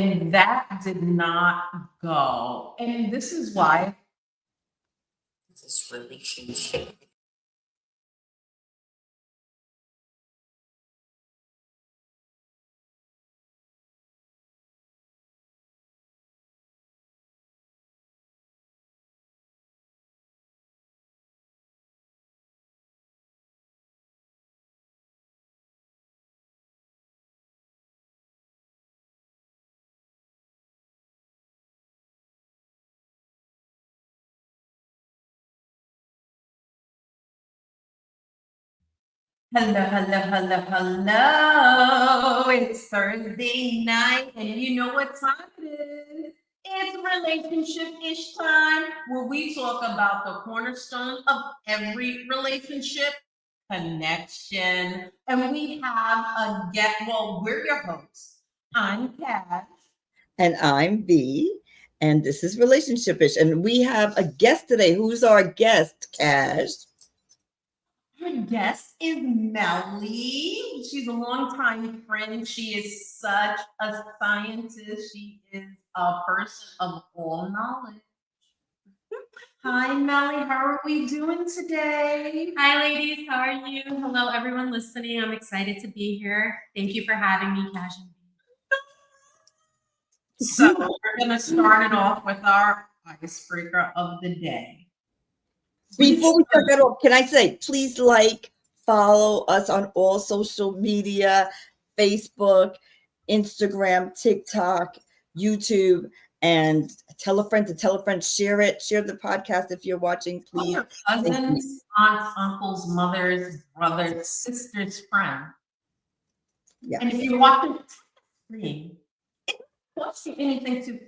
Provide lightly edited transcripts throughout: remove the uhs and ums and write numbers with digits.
and that did not go. And this is why. This relationship. Hello, hello, hello, hello. It's Thursday night, and you know what time it is. It's relationship-ish time, where we talk about the cornerstone of every relationship, connection. And we have a guest. Well, we're your hosts. I'm Cash. And I'm V. And this is Relationship-ish. And we have a guest today. Who's our guest, Cash? Our guest is Melly. She's a longtime friend. She is such a scientist. She is a person of all knowledge. Hi, Melly. How are we doing today? Hi, ladies. How are you? Hello, everyone listening. I'm excited to be here. Thank you for having me, Cash. So we're going to start it off with our icebreaker of the day. Before we start that off, can I say, please follow us on all social media, Facebook, Instagram, TikTok, YouTube, and tell a friend to tell a friend, share it, share the podcast if you're watching, please. Your cousins, aunts, uncles, mothers, brothers, sisters, friends. Yeah. And if you're watching screen, it costs you anything to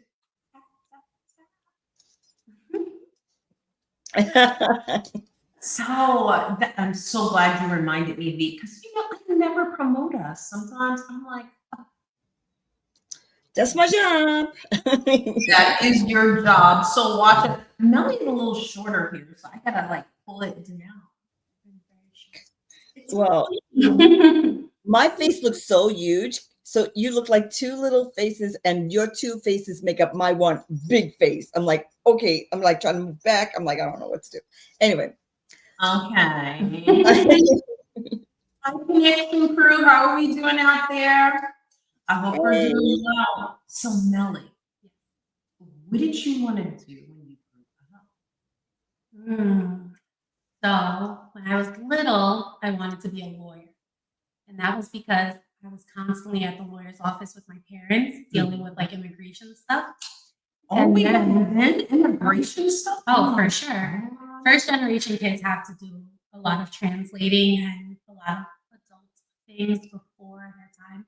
So I'm so glad you reminded me, V, because I never promote us. Sometimes I'm like, oh. That's my job. That is your job. So watch it. Melly's a little shorter here, so I gotta pull it down. Well, my face looks so huge. So you look like two little faces, and your two faces make up my one big face. I'm like, okay. I'm like trying to move back. I'm like, I don't know what to do. Anyway. Okay. Hi, connection crew. How are we doing out there? I hope we're doing well. So, Melly, what did you want to do when you grew up? So, when I was little, I wanted to be a lawyer. And that was because I was constantly at the lawyer's office with my parents dealing with immigration stuff. Oh, we have immigration stuff? Oh, for sure. First generation kids have to do a lot of translating and a lot of adult things before their time,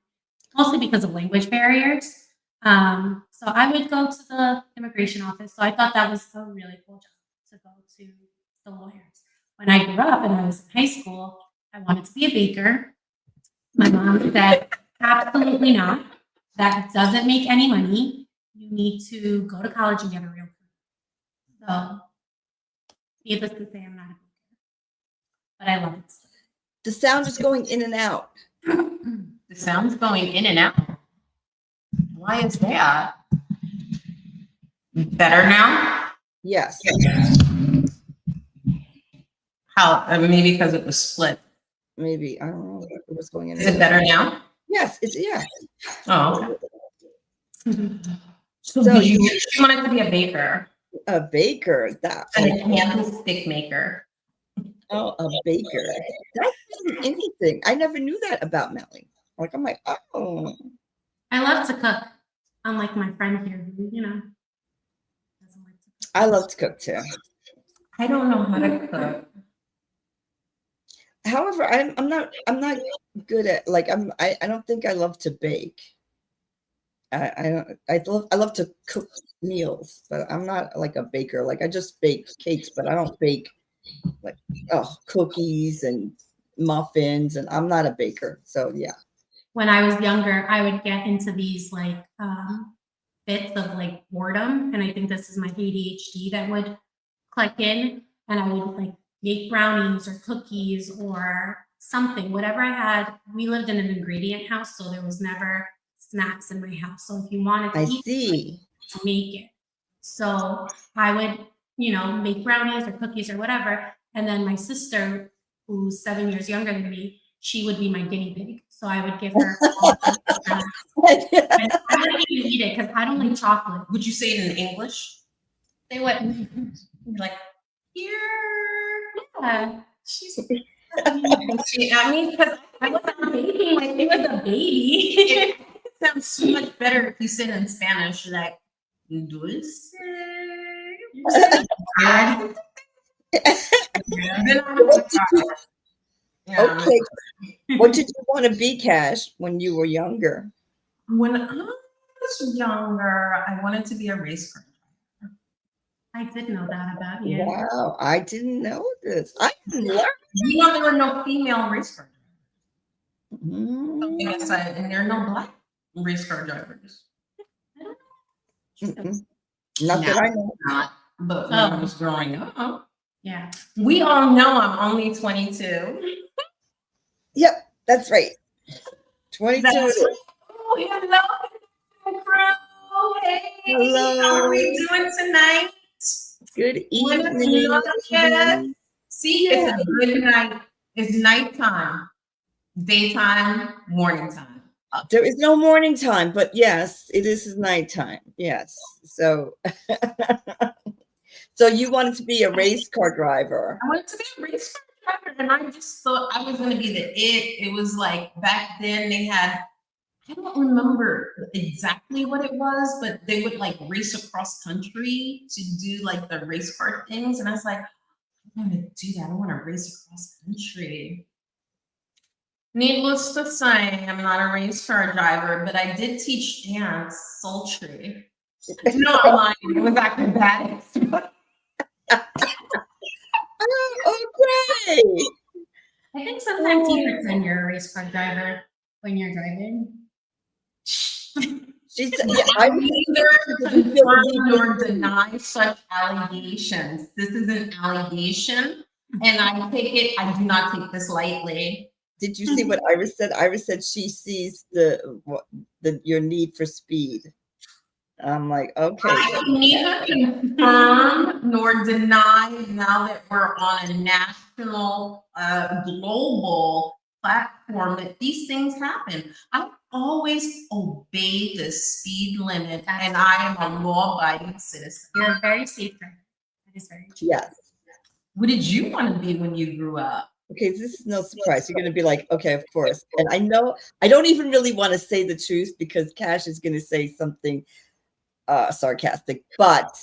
mostly because of language barriers. So I would go to the immigration office. So I thought that was a really cool job to go to the lawyers. When I grew up and I was in high school, I wanted to be a baker. My mom said, absolutely not. That doesn't make any money. You need to go to college and get a real career. So, needless to say, I'm not a baker, but I love it. The sound is going in and out. The sound's going in and out. Why is that? Better now? Yes. How? Maybe because it was split. Maybe. I don't know. It was going in. Is it better now? Yes. It's yeah. Oh, okay. So you wanted to be a baker. A baker. That a candlestick maker. Oh, a baker. That's really interesting. I never knew that about Melly. I'm like, oh. I love to cook. Unlike my friend here, who, doesn't like to cook. I love to cook too. I don't know how to cook. However, I'm not good at I don't think I love to bake. I love to cook meals, but I'm not like a baker. I just bake cakes, but I don't bake cookies and muffins, and I'm not a baker. So yeah. When I was younger, I would get into these bits of boredom, and I think this is my ADHD that would click in, and I would make brownies or cookies or something, whatever I had. We lived in an ingredient house, so there was never snacks in my house. So if you wanted to I eat, see. make it. So I would, make brownies or cookies or whatever. And then my sister, who's 7 years younger than me, she would be my guinea pig. So I would give her all the snacks. And I wouldn't even eat it because I don't like chocolate. Would you say it in English? They would. You're like, here. Yeah. She's. I mean, because I wasn't baking like she was a baby. it sounds so much better if you say it in Spanish, like dulce. Okay. What did you want to be, Cash, when you were younger? When I was younger, I wanted to be a race car driver. I did know that about you. Wow, I didn't know this. I learned. You know, there were no female race car drivers. Mm. Outside, and there are no black race car drivers. Not that I know. Not, but when I was growing up, Yeah. we all know I'm only 22. Yep, that's right. 22. That's oh, hello, crew. Hey, Hello. how are we doing tonight? Good Wanna evening. know yet? See, it's a good night. It's nighttime, daytime, morning time. There is no morning time, but yes, it is nighttime. Yes. So, so you wanted to be a race car driver. I wanted to be a race car driver, and I just thought I was going to be the it. It was like back then they had, I don't remember exactly what it was, but they would like race across country to do like the race car things. And I was like, I want to do that. I want to race across country. Needless to say, I'm not a race car driver, but I did teach dance, sultry. No, I'm lying. It was acrobatics. Oh, okay. I think sometimes you pretend you're a race car driver when you're driving. She said, yeah, I neither confirm nor deny such allegations. This is an allegation, and I do not take this lightly. Did you see what Iris said? Iris said she sees your need for speed. I'm like, okay. I neither confirm nor deny now that we're on a national, global platform that these things happen. I always obey the speed limit, and I am a law-abiding citizen. You're a very safe driver. That is very true. Yes. What did you want to be when you grew up? Okay, this is no surprise. You're going to be like, okay, of course. And I know I don't even really want to say the truth because Cash is going to say something sarcastic, but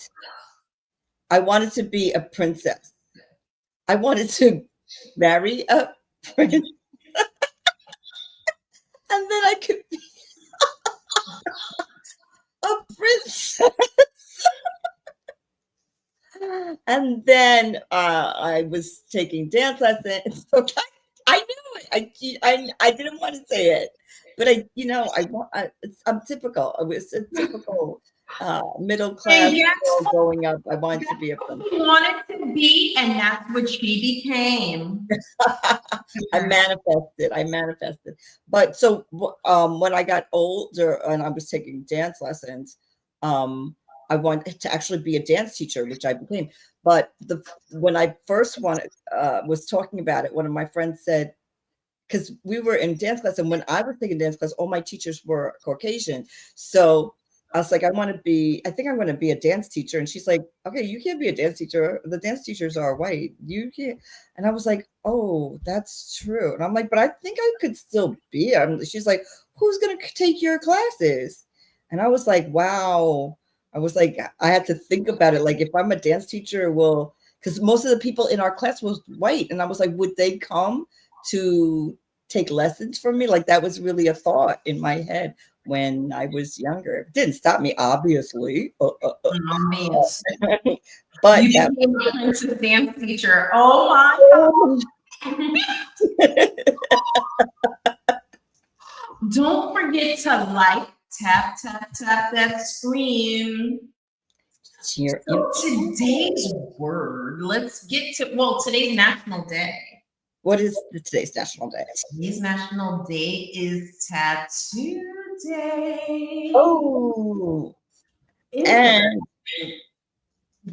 I wanted to be a princess. I wanted to marry a prince. And then I could be a princess. And then I was taking dance lessons. So I knew it. I didn't want to say it, but I'm typical. I was a typical middle class girl growing up. I wanted to be a princess. She wanted to be, and that's what she became. I manifested. But so when I got older and I was taking dance lessons, I wanted to actually be a dance teacher, which I became. But when I first was talking about it, one of my friends said, because we were in dance class, and when I was taking dance class, all my teachers were Caucasian. So I was like, I think I'm going to be a dance teacher. And she's like, okay, you can't be a dance teacher. The dance teachers are white. You can't. And I was like, oh, that's true. And I'm like, but I think I could still be. She's like, who's going to take your classes? And I was like, wow. I was like, I had to think about it. Like, if I'm a dance teacher, because most of the people in our class was white. And I was like, would they come to take lessons from me? Like, that was really a thought in my head when I was younger. It didn't stop me, obviously. But you became a princess dance teacher. Oh my God. Don't forget to tap that screen. So today's word, let's get to, today's National Day. What is today's National Day? Today's National Day is Tattoo birthday. Oh, Is and it?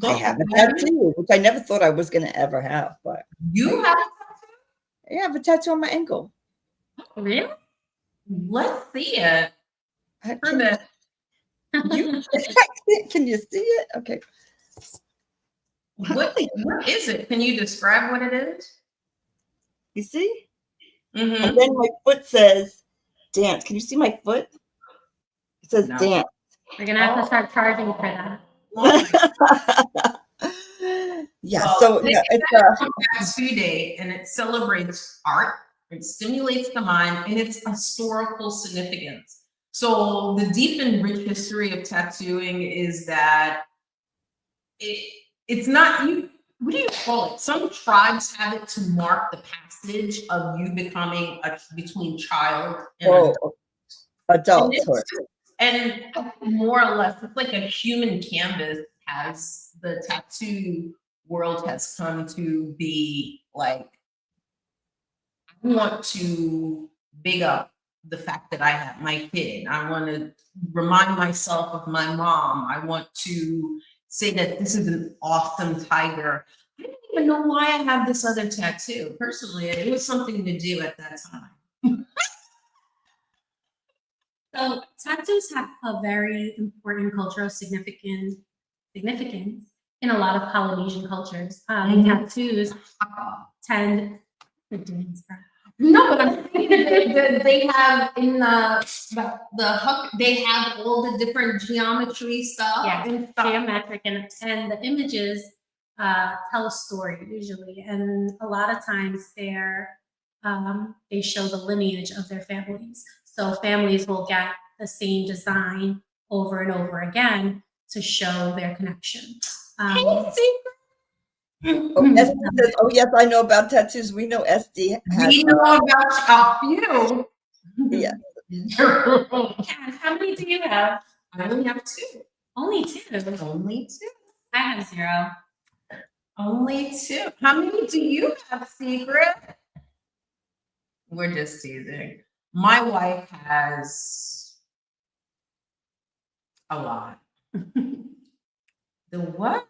I have a tattoo, which I never thought I was going to ever have, but You have I have a tattoo on my ankle. Really? Let's see it. Can For the you can you see it? Okay. what is it? Can you describe what it is? You see? Mm-hmm. And then my foot says dance. Can you see my foot? It says No. dance. We're gonna have to start charging for that. Yeah, Well, so today yeah, is it's Tattoo Day, and it celebrates art, it stimulates the mind, and its historical significance. So the deep and rich history of tattooing is that it's not you. What do you call it? Some tribes have it to mark the passage of you becoming between child and adult. adulthood. And more or less, it's like a human canvas. Has the tattoo world has come to be like, I want to big up the fact that I have my kid. I want to remind myself of my mom. I want to say that this is an awesome tiger. I didn't even know why I have this other tattoo. Personally, it was something to do at that time. So tattoos have a very important cultural significance in a lot of Polynesian cultures. Tattoos tend to dance. No, but I'm saying that they have in the hook, they have all the different geometry stuff. Yeah, and stuff. geometric and the images tell a story usually, and a lot of times they show the lineage of their families. So families will get the same design over and over again to show their connection. Oh, SD says, oh yes, I know about tattoos. We know SD has. We know about a few. Yeah. How many do you have? I only have two. Only two. Only two. I have 0. Only two. How many do you have, Secret? We're just teasing. My wife has a lot. The what?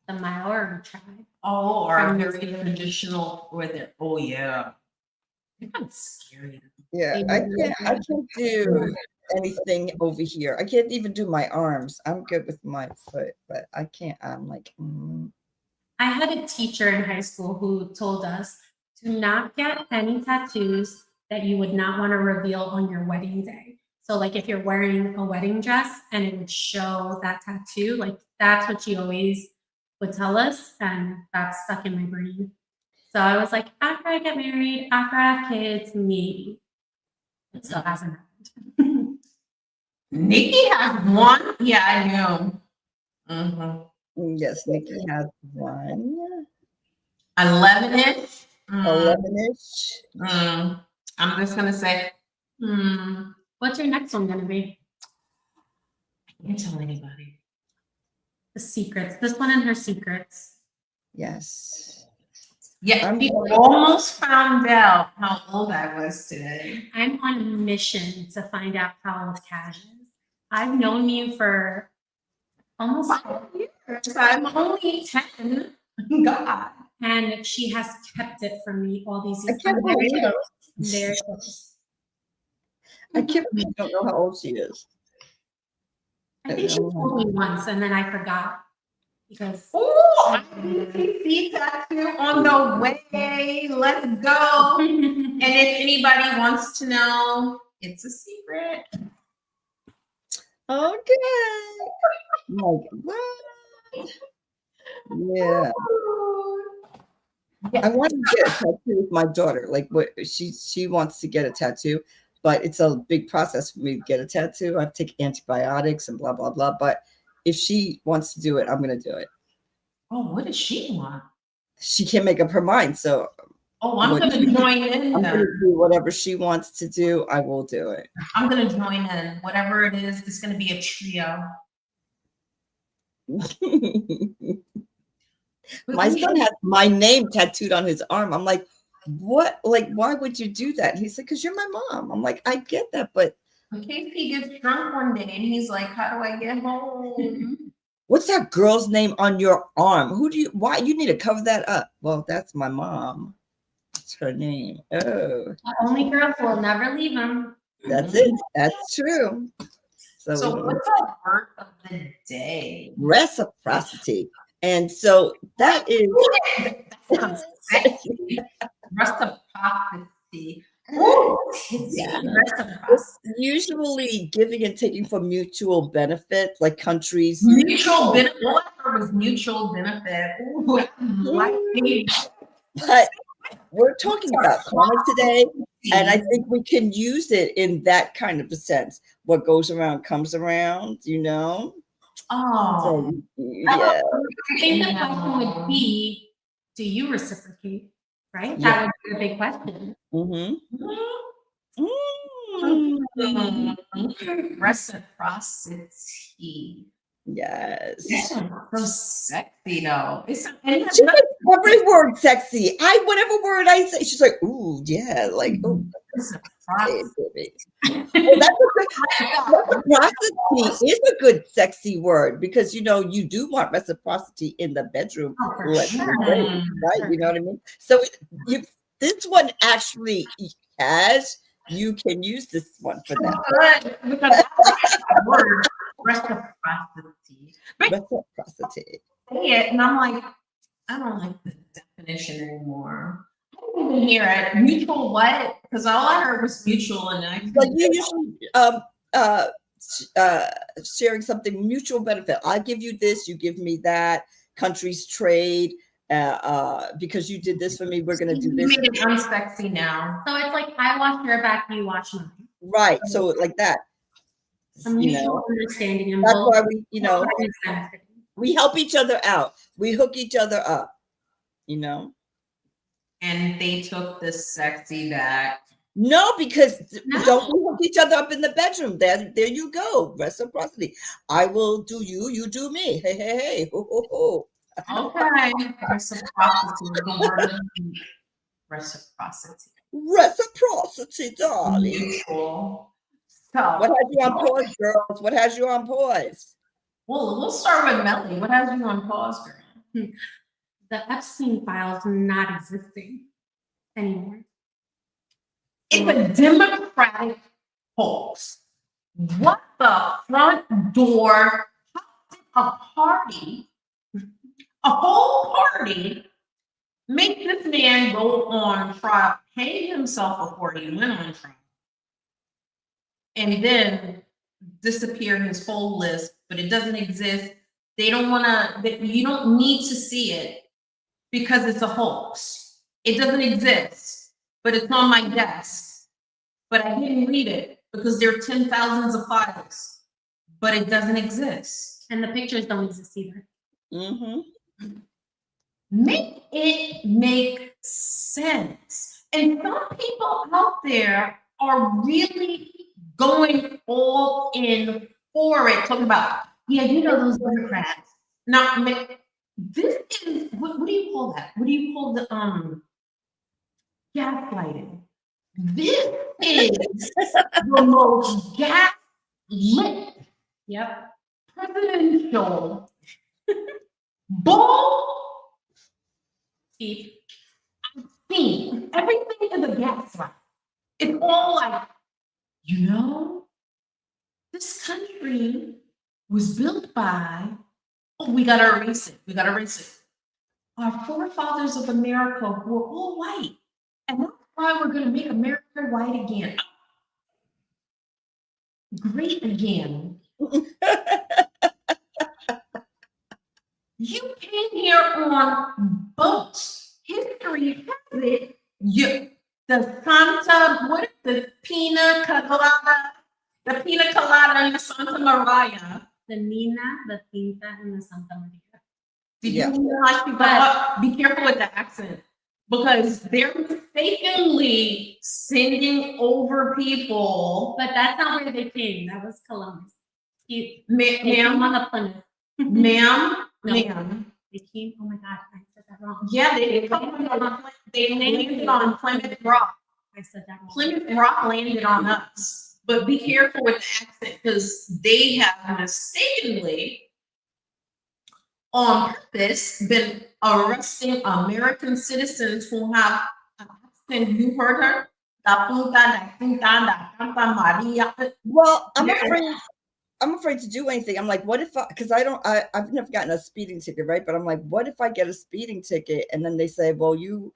The Maori tribe. Oh, From our New very Zealand. traditional with it. Oh yeah. They're kind of scary. Yeah, I can't do anything over here. I can't even do my arms. I'm good with my foot, but I can't. I'm like, I had a teacher in high school who told us to not get any tattoos that you would not want to reveal on your wedding day. So, like if you're wearing a wedding dress and it would show that tattoo, like that's what she always would tell us, and that's stuck in my brain. So I was like, after I get married, after I have kids, maybe. It still hasn't happened. Nikki has one. Yeah, I know. yes, Nikki has one. 11-ish. 11-ish. I'm just gonna say, What's your next one gonna be? I can't tell anybody. The secrets. This one and her secrets. Yes. Yeah, we almost found out how old I was today. I'm on a mission to find out how old Cash is. I've known you for almost 5 years. I'm only 10. God. and she has kept it from me all these years. I can't believe it. Very close. I can't believe you don't know how old she is. I think she told me once and then I forgot because Oh, see tattoo on the way. Let's go. And if anybody wants to know, it's a secret. Okay. Like what? Yeah. I want to get a tattoo with my daughter. Like what she wants to get a tattoo, but it's a big process for me to get a tattoo. I have to take antibiotics and blah blah blah. But if she wants to do it, I'm gonna do it. Oh, what does she want? She can't make up her mind, so I'm gonna join in. I'm gonna do whatever she wants to do. I will do it. I'm gonna join in. Whatever it is, it's gonna be a trio. My son has my name tattooed on his arm. I'm like, what? Like, why would you do that? And he's like, because you're my mom. I'm like, I get that, but In case he gets drunk one day and he's like, "How do I get home?" What's that girl's name on your arm? Why you need to cover that up? Well, that's my mom. That's her name. Oh, The only girls will never leave him. that's it. That's true. So what's the word of the day? Reciprocity. And so that is That sounds sexy. Reciprocity. Ooh, Yeah. reciprocity. usually giving and taking for mutual benefit, like countries. Mutual benefit. What was mutual benefit? Ooh, like But we're talking about karma today, and I think we can use it in that kind of a sense. What goes around comes around, you know? Oh, So, yeah. I think the question would be, do you reciprocate? Right? Yeah. That would be a big question. Mm-hmm. Reciprocity. Yes. So sexy though. It's and She makes every word sexy. Whatever word I say, she's like, ooh, yeah, like, oh, reciprocity. well, reciprocity is a good sexy word because you do want reciprocity in the bedroom. Oh, for Let's be sure. great, right? You know what I mean? So this one actually has. You can use this one for that. Good, because that word reciprocity. But Reciprocity. say it, and I'm like, I don't like the definition anymore. I didn't even hear it. Mutual what? Because all I heard was mutual, and I Like you usually sharing something mutual benefit. I give you this, you give me that. Countries trade because you did this for me. We're gonna do you this. made it unsexy now. So it's like I wash your back, you wash mine. Right. So like that. A mutual understanding and That's both why we benefiting. we help each other out. We hook each other up. And they took the sexy back. No, because No. don't we hook each other up in the bedroom? There you go. Reciprocity. I will do you, you do me. Hey, hey, hey. Ho, ho, ho. Okay. Reciprocity. The word of the week. Reciprocity. Reciprocity, darling. Mutual. So What has you on pause, girls? What has you on pause? well, we'll start with Melly. What has you on pause, girl? The Epstein files not existing anymore. It's a Democratic hoax. What the front door? A party, a whole party, make this man go on trial, hang himself before he went on trial, and then disappear his whole list, but it doesn't exist. They don't want to, you don't need to see it because it's a hoax. It doesn't exist, but it's on my desk. But I didn't read it because there are 10,000s of files, but it doesn't exist. And the pictures don't exist either. Mm-hmm. Make it make sense. And some people out there are really going all in for it, talking about, yeah, those Democrats. Now, this is, what do you call that? What do you call the gaslighting? This is the most gaslit presidential bull Keep. seen. Everything is a gaslight. It's all like, this country was built by, we gotta erase it. Our forefathers of America were all white. And that's why we're gonna make America white again. Great again. You came here on boats. History has it. The Santa, what is the pina colada? The pina colada and the Santa Maria. The Nina, the Pinta, and the Santa Maria. Did you realize be careful with the accent? Because they're mistakenly sending over people. But that's not where they came. That was Columbus. They Ma'am, came on the Plymouth. ma'am, No. ma'am. They came, oh my God, I said that wrong. Yeah, they landed on Plymouth Rock. I said that wrong. Plymouth Rock landed on us. But be careful with the accent because they have mistakenly, on purpose, been arresting American citizens who have an accent. You heard her? La punta, Maria. Well, I'm afraid to do anything. I'm like, what if because I've never gotten a speeding ticket, right? But I'm like, what if I get a speeding ticket and then they say, well, you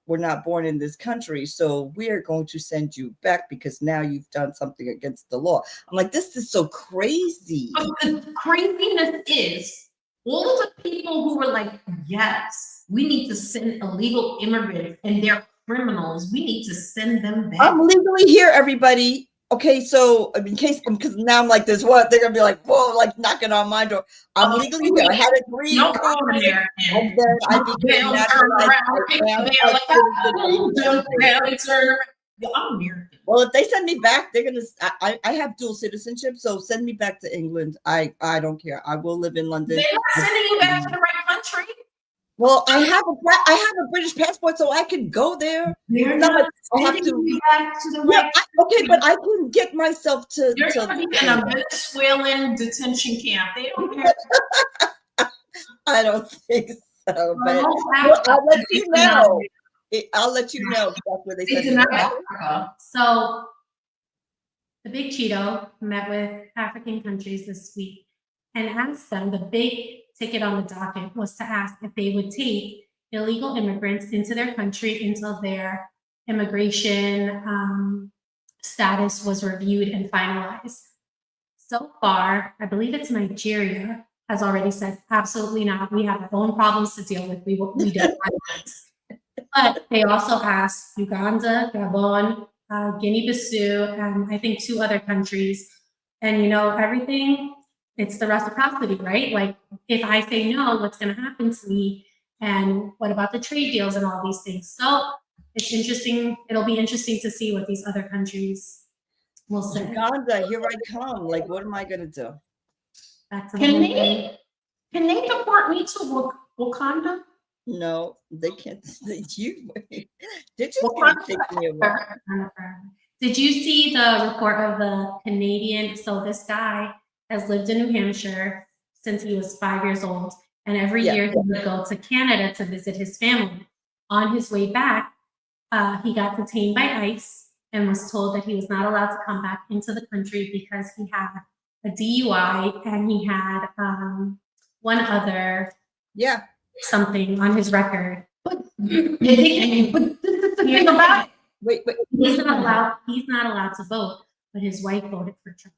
were not born in this country, so we're going to send you back because now you've done something against the law. I'm like, this is so crazy. But the craziness is all of the people who were like, yes, we need to send illegal immigrants and they're criminals. We need to send them back. I'm legally here, everybody. Okay, so in case, because now I'm like this, what they're gonna be like, whoa, like knocking on my door. I'm legally here. I had a green No card, American. and then I became naturalized. I'm American. Well, if they send me back, they're gonna. I have dual citizenship, so send me back to England. I don't care. I will live in London. They're not sending you back to the right country. Well, I have a British passport, so I can go there. They're Not not like I have sending to. you back to the right. Okay, but I can get myself to. You're going to be in a Venezuelan detention camp. They don't care. I don't think so, but Well, I'll let you know. I'll let you know that's where they They said. deny Africa. So the Big Cheeto met with African countries this week and asked them, the big ticket on the docket was to ask if they would take illegal immigrants into their country until their immigration status was reviewed and finalized. So far, I believe it's Nigeria has already said, absolutely not. We have our own problems to deal with. We don't want this. But they also asked Uganda, Gabon, Guinea-Bissau, and I think 2 other countries. And everything, it's the reciprocity, right? Like if I say no, what's going to happen to me? And what about the trade deals and all these things? So it's interesting. It'll be interesting to see what these other countries will say. Uganda, here I come. Like, what am I going to do? Can they deport me to Wakanda? No, they can't. Did you take me away? Did you see the report of the Canadian? So this guy has lived in New Hampshire since he was 5 years old. And every year he would go to Canada to visit his family. On his way back, he got detained by ICE and was told that he was not allowed to come back into the country because he had a DUI and he had one other something on his record. But this is the thing about it. Wait. He's not allowed to vote, but his wife voted for Trump.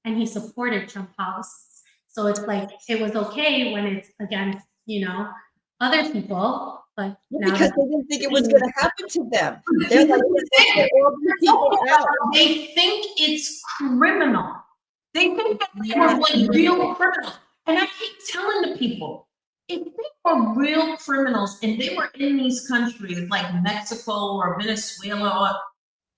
And he supported Trump policies. So it's like it was okay when it's against, other people, but because they didn't think it was going to happen to them. They're like, they think it's criminal. They think that they were like real criminals. And I keep telling the people, if they were real criminals and they were in these countries like Mexico or Venezuela,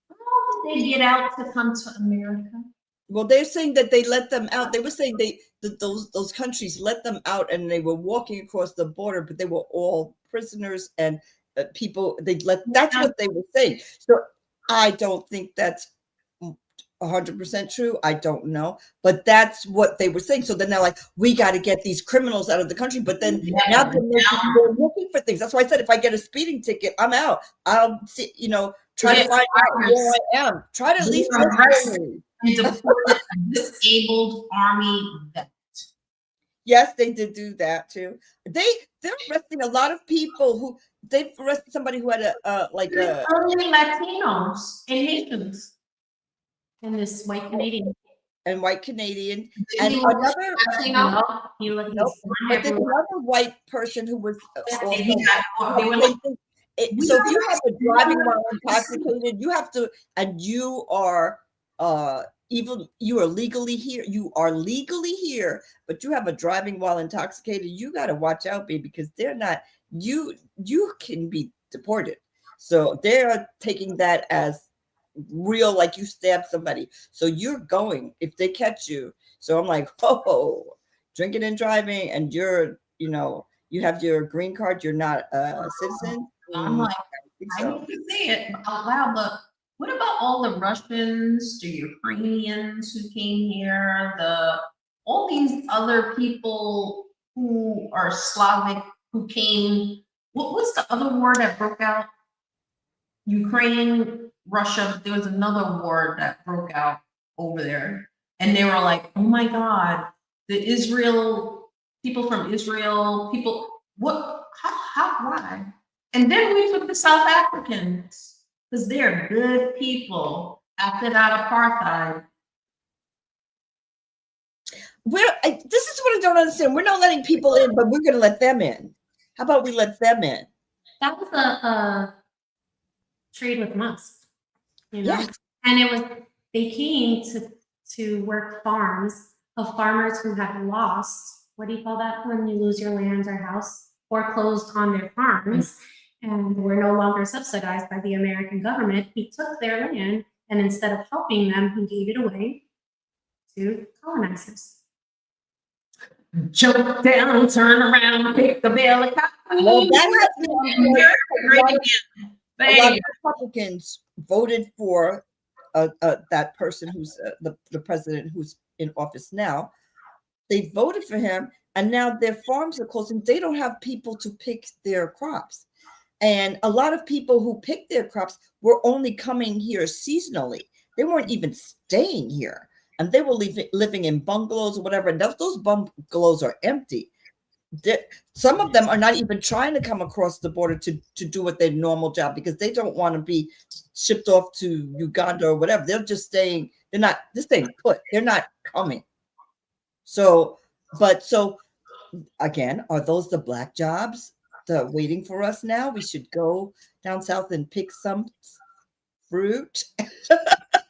how did they get out to come to America? Well, they're saying that they let them out. They were saying those countries let them out and they were walking across the border, but they were all prisoners and people. That's what they were saying. So I don't think that's 100% true. I don't know, but that's what they were saying. So then they're like, we got to get these criminals out of the country. But then now they're looking for things. That's why I said, if I get a speeding ticket, I'm out. I'll see, try to find out where I am. Try to at least look for me. And deported a disabled Army vet. Yes, they did do that too. They're arresting a lot of people who they've arrested somebody who had only Latinos and Haitians. And this white Canadian. And white Canadian. And another but there's another white person who was so if you have a driving while intoxicated, you have to, and you are legally here. You are legally here, but you have a driving while intoxicated. You got to watch out, baby, because they're not. You can be deported. So they're taking that as real, like you stabbed somebody. So you're going if they catch you. So I'm like, oh, drinking and driving, and you're, you have your green card. You're not a citizen. I'm like, I need to say it out loud, but What about all the Russians, the Ukrainians who came here, all these other people who are Slavic who came? What was the other war that broke out? Ukraine, Russia. There was another war that broke out over there, and they were like, "Oh my God, the Israel people from Israel, people, what? Why?" And then we took the South Africans because they're good people after that apartheid. This is what I don't understand. We're not letting people in, but we're going to let them in. How about we let them in? That was a trade with Musk, you know? Yes. And they came to work farms of farmers who had lost, what do you call that when you lose your land or house, foreclosed on their farms, and were no longer subsidized by the American government. He took their land, and instead of helping them, he gave it away to colonizers. Jump down, turn around, pick the bell of cotton. Well, that has been Great again. a lot of Republicans voted for that person who's the president who's in office now. They voted for him, and now their farms are closing. They don't have people to pick their crops. And a lot of people who picked their crops were only coming here seasonally. They weren't even staying here. And they were living in bungalows or whatever. And those bungalows are empty. Some of them are not even trying to come across the border to do what their normal job, because they don't want to be shipped off to Uganda or whatever. They're just staying. They're staying put. They're not coming. So again, are those the black jobs that are waiting for us now? We should go down south and pick some fruit.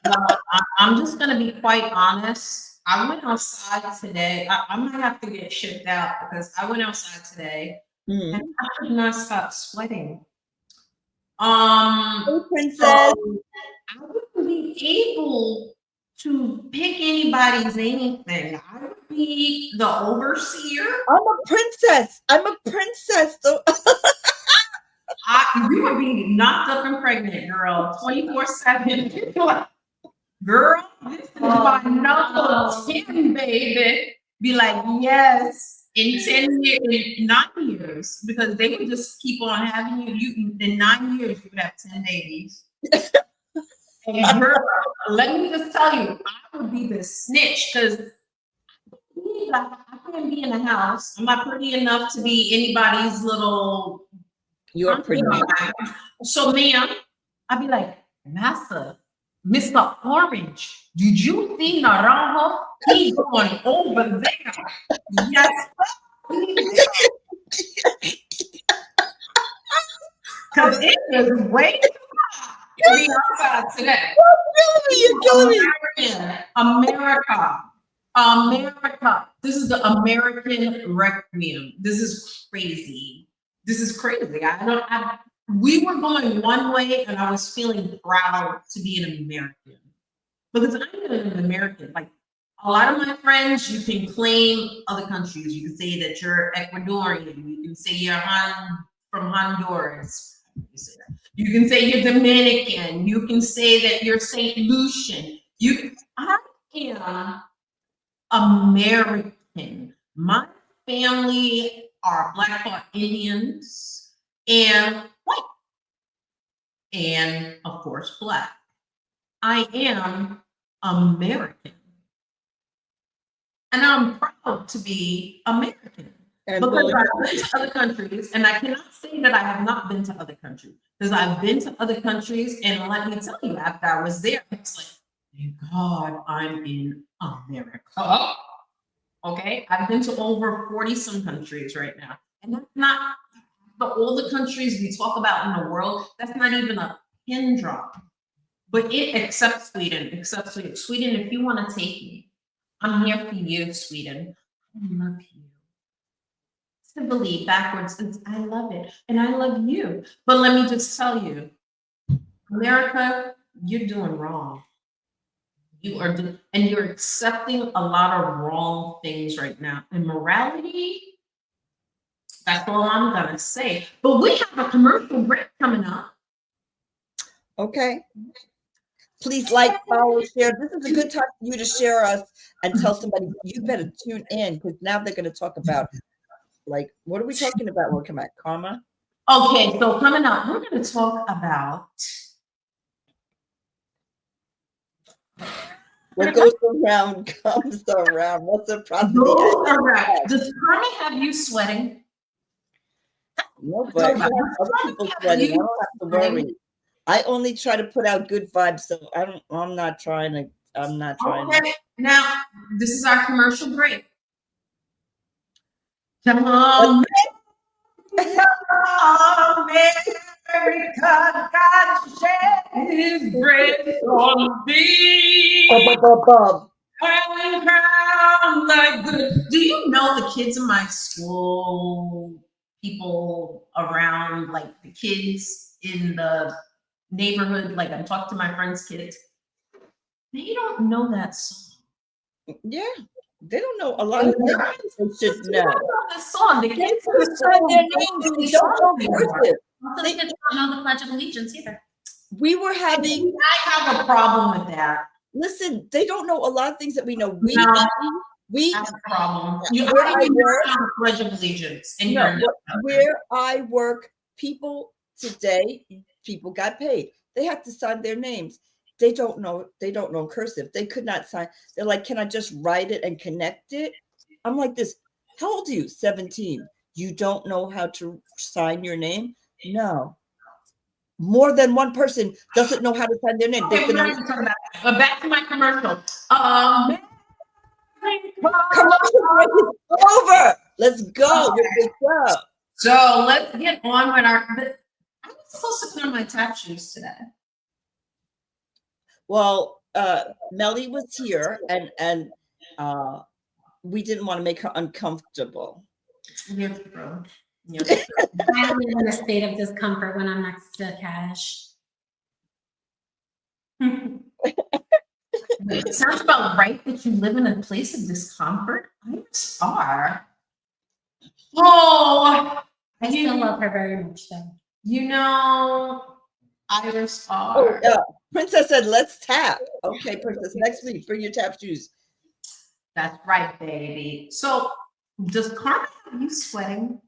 Well, I'm just going to be quite honest. I went outside today. I might have to get shipped out because I went outside today and I could not stop sweating. Hey, princess. So I wouldn't be able to pick anybody's anything. I would be the overseer. I'm a princess. So You would be knocked up and pregnant, girl, 24/7. Girl, this is my number 10, baby. Be like, yes, in 10 years, in 9 years, because they would just keep on having you. In 9 years, you would have 10 babies. And girl, let me just tell you, I would be the snitch because I couldn't be in a house. I'm not pretty enough to be anybody's little. You're pretty. So, ma'am, I'd be like, Master, Mr. Orange, did you see Naranjo? He's going over there. Yes. Because it is way too hot to be outside today. You're killing me. America. This is the American Requiem. This is crazy. We were going one way, and I was feeling proud to be an American because I'm an American. Like a lot of my friends, you can claim other countries. You can say that you're Ecuadorian. You can say you're from Honduras. You can say you're Dominican. You can say that you're St. Lucian. I am American. My family are Black Hawk Indians and white, and of course, Black. I am American, and I'm proud to be American. And because I've been to other countries, and I cannot say that I have not been to other countries, because I've been to other countries, and let me tell you, after I was there, it's like, thank God I'm in America. Okay, I've been to over 40 some countries right now, and that's not all the countries we talk about in the world. That's not even a pin drop, but it accepts Sweden. Sweden, if you want to take me, I'm here for you, Sweden. I love you. Civilly backwards, I love it, and I love you. But let me just tell you, America, you're doing wrong. You're accepting a lot of wrong things right now. And morality, that's all I'm gonna say. But we have a commercial break coming up. okay. Please like, follow, share. This is a good time for you to share us and tell somebody you better tune in because now they're going to talk about, like, what are we talking about when we come back? Karma? Okay, so coming up, we're going to talk about What goes around comes around. Reciprocity. Does karma have you sweating? No, but you have other people sweating. I don't have to worry. I only try to put out good vibes, so I'm not trying to. Okay, now this is our commercial break. Come on, America, God shed His bread on thee. Crown like good. Do you know the kids in my school, people around, like the kids in the neighborhood, like I'm talking to my friends' kids, they don't know that song. Yeah, they don't know a lot of things they should know. They don't know the song. The kids in the Sign school their names. They don't know cursive. Also, the kids don't know the Pledge of Allegiance either. We were having. I have a problem with that. Listen, they don't know a lot of things that we know. We I have a problem. where I work, the Pledge of Allegiance, and no, where I work, people today, people got paid. They have to sign their names. They don't know cursive. They could not sign. They're like, can I just write it and connect it? I'm like this. How old are you? 17. You don't know how to sign your name? No. More than one person doesn't know how to sign their name. Okay, back to my commercial. Commercial break is over. Let's go with the show. So let's get on with our. I'm supposed to put on my tap shoes today. Well, Melly was here, and we didn't want to make her uncomfortable. I'm in a state of discomfort when I'm next to Cash. It sounds about right that you live in a place of discomfort. I'm a star. Oh, I still love her very much, though. You know, Iris are. Princess said, let's tap. Okay, Princess, next week, bring your tap shoes. That's right, baby. So, does karma have you sweating?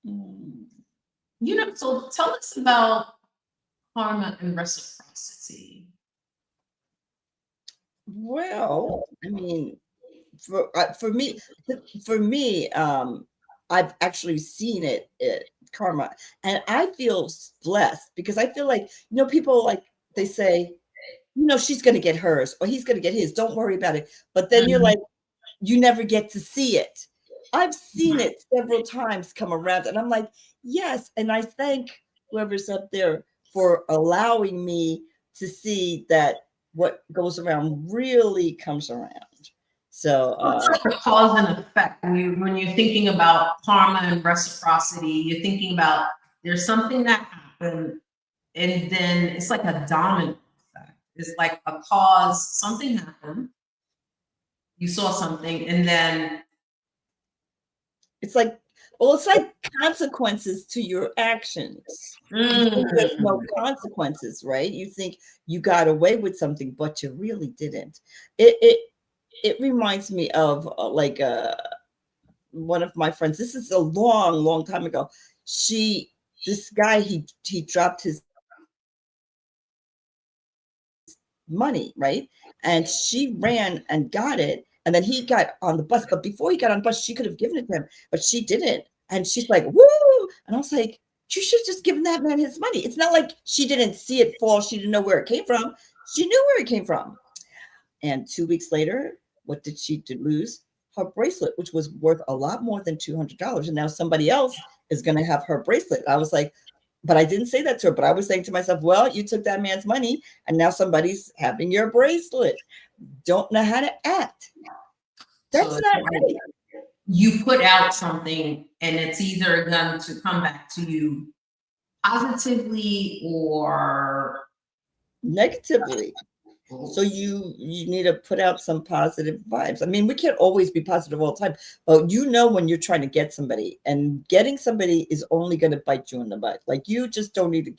You know, so tell us about karma and reciprocity. Well, I mean, for me, I've actually seen it karma, and I feel blessed because I feel like, you know, people like they say, you know, she's going to get hers or he's going to get his. Don't worry about it. But then you're like, you never get to see it. I've seen it several times come around, and I'm like, yes. And I thank whoever's up there for allowing me to see that what goes around really comes around. So it's like a cause and effect. When you're thinking about karma and reciprocity, you're thinking about there's something that happened, and then it's like a domino effect. It's like a cause, something happened, you saw something, and then it's like, well, it's like consequences to your actions. You think there's no consequences, right? You think you got away with something, but you really didn't. It reminds me of one of my friends. This is a long time ago. This guy, he dropped his money, right? And she ran and got it. And then he got on the bus. But before he got on the bus, she could have given it to him, but she didn't. And she's like, woo! And I was like, you should have just given that man his money. It's not like she didn't see it fall. She didn't know where it came from. She knew where it came from. And 2 weeks later, what did she lose? Her bracelet, which was worth a lot more than $200. And now somebody else is going to have her bracelet. I was like, but I didn't say that to her. But I was saying to myself, well, you took that man's money and now somebody's having your bracelet. Don't know how to act. That's so not right. You put out something and it's either going to come back to you positively or negatively. So you need to put out some positive vibes. I mean, we can't always be positive all the time, but you know when you're trying to get somebody, and getting somebody is only going to bite you in the butt. Like, you just don't need to.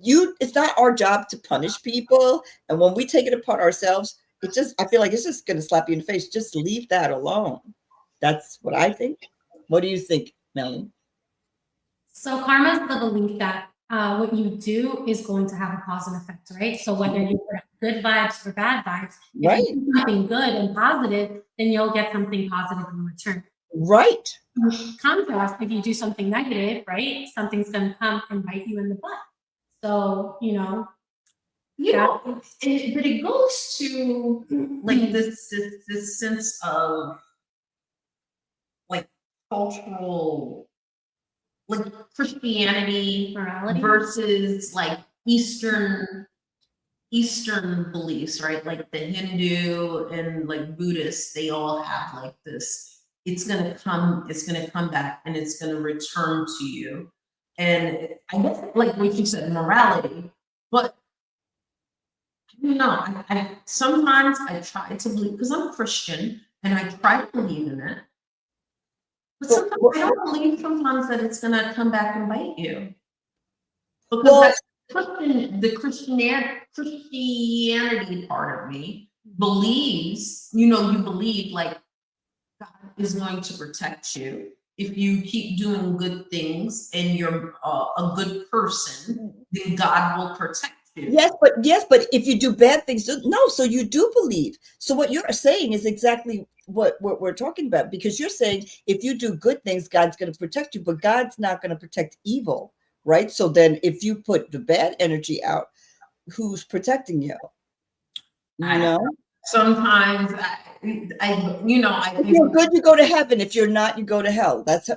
it's not our job to punish people. And when we take it upon ourselves, I feel like it's just going to slap you in the face. Just leave that alone. That's what I think. What do you think, Melanie? So karma is the belief that what you do is going to have a cause and effect, right? So whether you put out good vibes or bad vibes, if you do something good and positive, then you'll get something positive in return. Right. In contrast, if you do something negative, right, something's going to come and bite you in the butt. So, but it goes to like this sense of like cultural, like Christianity morality versus like Eastern beliefs, right? Like the Hindu and like Buddhists, they all have like this. It's gonna come back, and it's gonna return to you. And I guess like what you said, morality, but I sometimes I try to believe, because I'm Christian and I try to believe in it. But sometimes I don't believe sometimes that it's gonna come back and bite you. Because the Christianity part of me believes, you believe like God is going to protect you if you keep doing good things and you're a good person, then God will protect you. Yes, but if you do bad things, no. So you do believe. So what you're saying is exactly what we're talking about, because you're saying if you do good things, God's going to protect you, but God's not going to protect evil, right? So then if you put the bad energy out, who's protecting you? Sometimes I if you're good, you go to heaven. If you're not, you go to hell. That's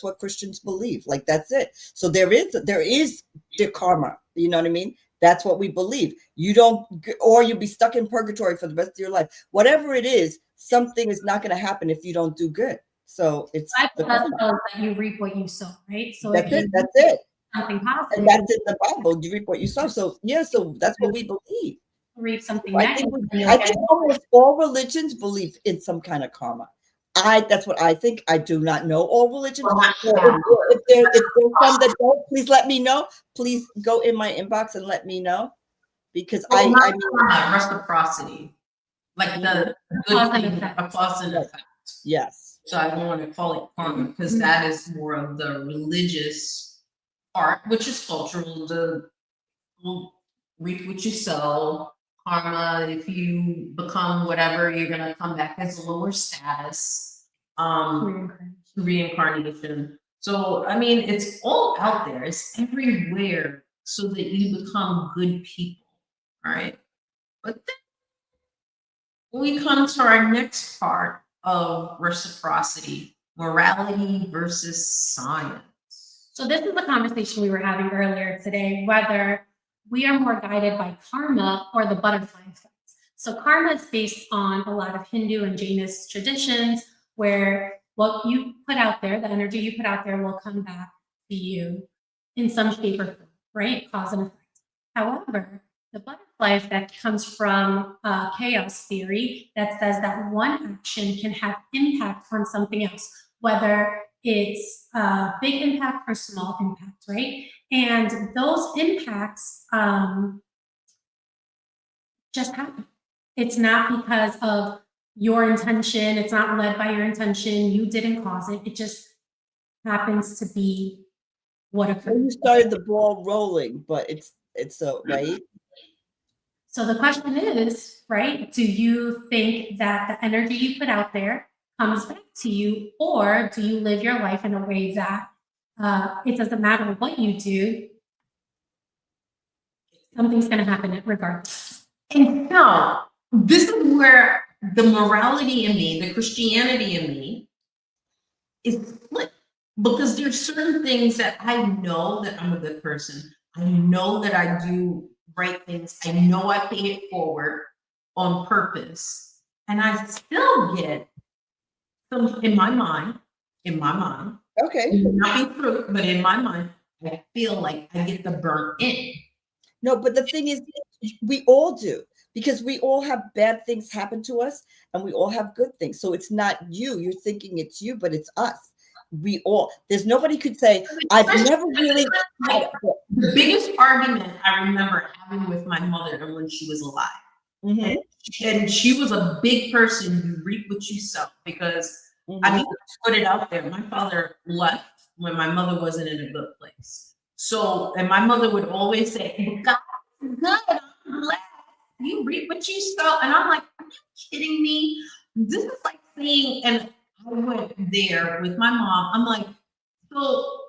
what Christians believe. Like, that's it. So there is the karma. You know what I mean? That's what we believe. You don't, or you'll be stuck in purgatory for the rest of your life. Whatever it is, something is not going to happen if you don't do good. So it's the Bible tells that you reap what you sow, right? So that's it. Something positive. And that's in the Bible. You reap what you sow. So yeah, so that's what we believe. Reap something negative. I think almost all religions believe in some kind of karma. That's what I think. I do not know all religions. If there's some that don't, please let me know. Please go in my inbox and let me know, because I mean reciprocity, like the good thing, a cause and effect. Yes. So I don't want to call it karma, because that is more of the religious part, which is cultural. The reap what you sow. Karma, if you become whatever, you're gonna come back as a lower status. Reincarnation. So I mean, it's all out there. It's everywhere, so that you become good people. All right. But then we come to our next part of reciprocity: morality versus science. So this is the conversation we were having earlier today, whether we are more guided by karma or the butterfly effect. So karma is based on a lot of Hindu and Jainist traditions, where what you put out there, the energy you put out there, will come back to you in some shape or form, right? Cause and effect. However, the butterfly effect comes from chaos theory that says that one action can have impact on something else, whether it's a big impact or small impact, right? And those impacts just happen. It's not because of your intention. It's not led by your intention. You didn't cause it. It just happens to be what occurred. You started the ball rolling, but it's so right. So the question is, right, do you think that the energy you put out there comes back to you, or do you live your life in a way that it doesn't matter what you do, something's going to happen regardless? And no, this is where the morality in me, the Christianity in me, is split, because there's certain things that I know that I'm a good person. I know that I do right things. I know I pay it forward on purpose, and I still get some in my mind. Okay. Not be true, but in my mind, I feel like I get the burnt in. No, but the thing is, we all do, because we all have bad things happen to us, and we all have good things. So it's not you. You're thinking it's you, but it's us. We all. There's nobody could say, I've never really had. The biggest argument I remember having with my mother when she was alive. Mhm. And she was a big person. You reap what you sow, because I Mhm. mean, let's put it out there. My father left when my mother wasn't in a good place. So, and my mother would always say, "God is good. I'm blessed. You reap what you sow." And I'm like, "Are you kidding me?" This is like saying, and I went there with my mom. I'm like, so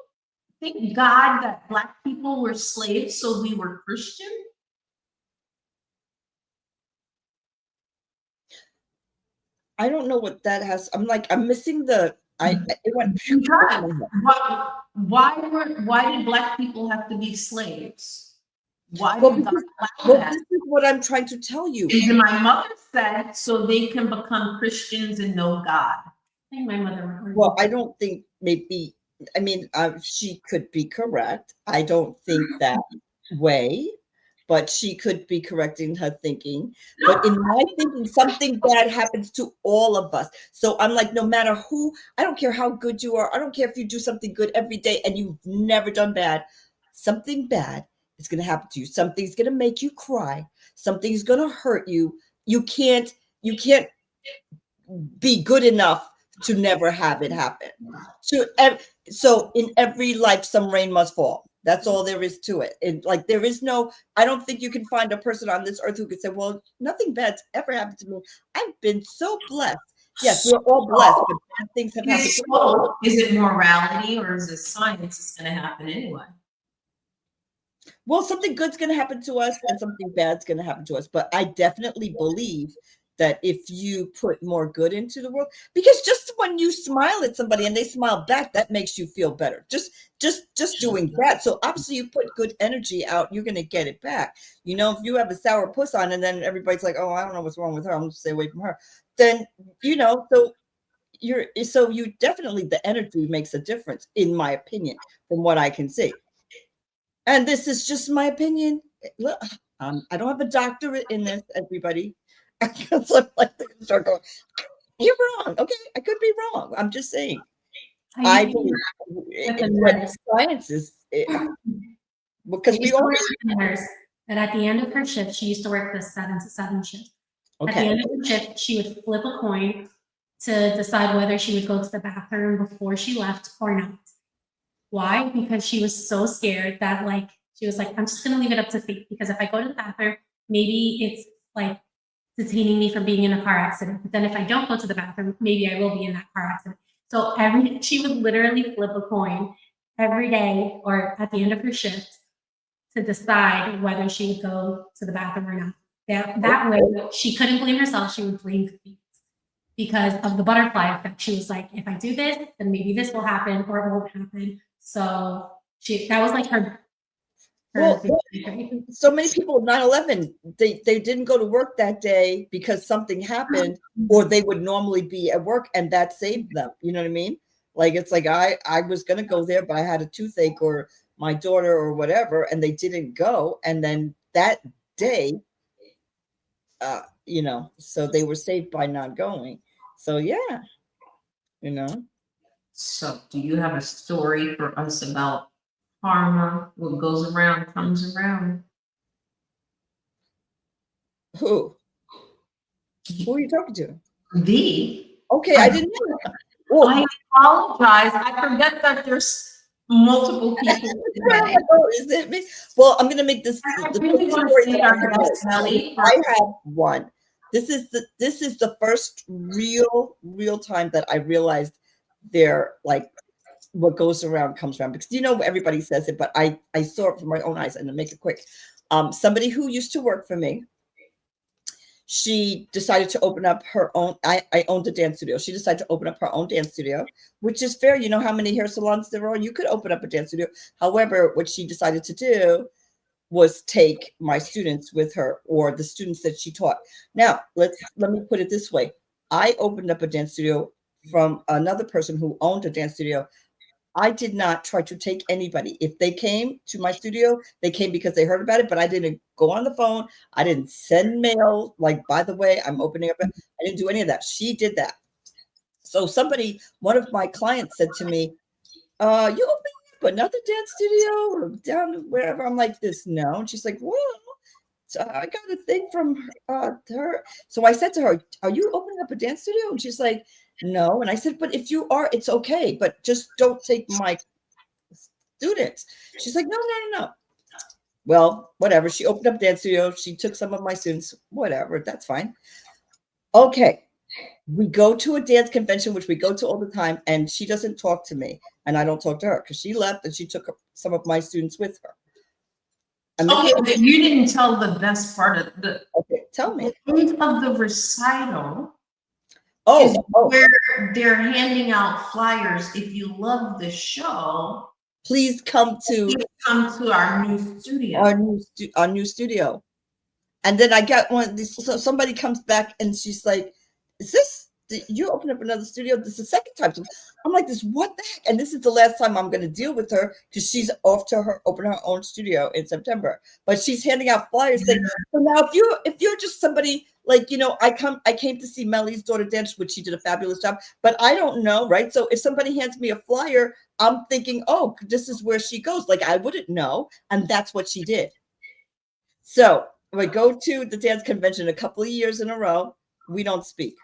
thank God that Black people were slaves, so we were Christian. I don't know what that has. I'm like, I'm missing the. It went. Because why did Black people have to be slaves? Why Well, did God because, allow well, that? this is what I'm trying to tell you. And my mother said, so they can become Christians and know God. I think my mother would. Well, I don't think maybe. I mean, she could be correct. I don't think that way, but she could be correcting her thinking. But in my thinking, something bad happens to all of us. So I'm like, no matter who, I don't care how good you are. I don't care if you do something good every day and you've never done bad. Something bad is going to happen to you. Something's going to make you cry. Something's going to hurt you. You can't be good enough to never have it happen. So in every life, some rain must fall. That's all there is to it. Like there is no. I don't think you can find a person on this earth who could say, "Well, nothing bad's ever happened to me. I've been so blessed." Yes, we're all blessed, but bad things have happened. So, is it morality or is it science? It's going to happen anyway. Well, something good's going to happen to us and something bad's going to happen to us. But I definitely believe that if you put more good into the world, because just when you smile at somebody and they smile back, that makes you feel better. Just doing that. So obviously you put good energy out, you're going to get it back. You know, if you have a sour puss on and then everybody's like, "Oh, I don't know what's wrong with her, I'm going to stay away from her." Then, you know, so you definitely, the energy makes a difference, in my opinion, from what I can see. And this is just my opinion. Look, I don't have a doctorate in this, everybody. So I'm like, they're gonna start going, "You're wrong." Okay, I could be wrong. I'm just saying. I believe science is because we all. That at the end of her shift, she used to work the 7 to 7 shift. At the Okay. end of her shift, she would flip a coin to decide whether she would go to the bathroom before she left or not. Why? Because she was so scared that like she was like, "I'm just gonna leave it up to fate, because if I go to the bathroom, maybe it's like detaining me from being in a car accident. But then if I don't go to the bathroom, maybe I will be in that car accident." So she would literally flip a coin every day or at the end of her shift to decide whether she would go to the bathroom or not. That way, she couldn't blame herself. She would blame fate because of the butterfly effect. She was like, "If I do this, then maybe this will happen or it won't happen." So that was like her. Well, so many people 9/11, they didn't go to work that day because something happened, or they would normally be at work, and that saved them. You know what I mean? Like it's like I was gonna go there, but I had a toothache or my daughter or whatever, and they didn't go, and then that day, you know, so they were saved by not going. So yeah, you know. So, do you have a story for us about karma? What goes around comes around. Who are you talking to? The Okay, I didn't know. Well, I apologize. I forget that there's multiple people today. Is it me? Well, I'm gonna make this I the really quick want story to that thank I our have. guest, Nelly. I have one. This is the first real time that I realized they're like what goes around comes around, because you know everybody says it, but I saw it from my own eyes. And to make it quick, somebody who used to work for me, she decided to open up her own. I owned a dance studio. She decided to open up her own dance studio, which is fair. You know how many hair salons there are? You could open up a dance studio. However, what she decided to do was take my students with her, or the students that she taught. Now, let me put it this way. I opened up a dance studio from another person who owned a dance studio. I did not try to take anybody. If they came to my studio, they came because they heard about it, but I didn't go on the phone. I didn't send mail. Like, by the way, I'm opening up. I didn't do any of that. She did that. So one of my clients said to me, "You opening another dance studio or down wherever? I'm like, this, no. And she's like, well, so I got a thing from her. So I said to her, are you opening up a dance studio? And she's like, no. And I said, but if you are, it's okay, but just don't take my students. She's like, no, no, no, no. Well, whatever. She opened up a dance studio. She took some of my students, whatever. That's fine. Okay. We go to a dance convention, which we go to all the time, and she doesn't talk to me, and I don't talk to her because she left and she took some of my students with her. And Okay, but you didn't tell the best part of the okay, tell me. end of the recital. Oh, where they're handing out flyers. If you love the show, please come to our new studio. Our new studio. And then I got one of these. So somebody comes back and she's like, "Is this? Did you open up another studio? This is the second time." So I'm like, "This what the heck?" And this is the last time I'm going to deal with her because she's off to open her own studio in September. But she's handing out flyers saying, "So now if you're just somebody like I came to see Melly's daughter dance, which she did a fabulous job. But I don't know, right? So if somebody hands me a flyer, I'm thinking, oh, this is where she goes. Like I wouldn't know, and that's what she did. So we go to the dance convention a couple of years in a row. We don't speak.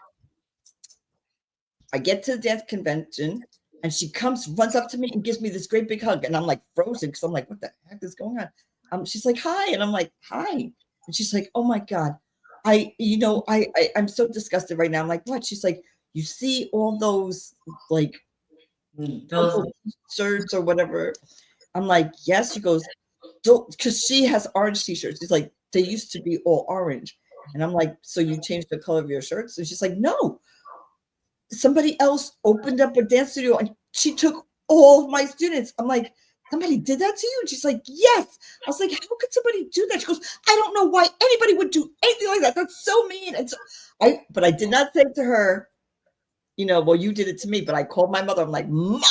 I get to the dance convention and she runs up to me and gives me this great big hug. And I'm like frozen because I'm like, what the heck is going on? She's like, hi. And I'm like, hi. And she's like, oh my God. I'm so disgusted right now. I'm like, what? She's like, you see all those like those shirts or whatever. I'm like, yes. She goes, because she has orange t-shirts. She's like, they used to be all orange. And I'm like, so you changed the color of your shirts? And she's like, no. Somebody else opened up a dance studio and she took all of my students. I'm like, somebody did that to you? And she's like, yes. I was like, how could somebody do that? She goes, I don't know why anybody would do anything like that. That's so mean. And so but I did not say to her, well, you did it to me. But I called my mother. I'm like, Mom.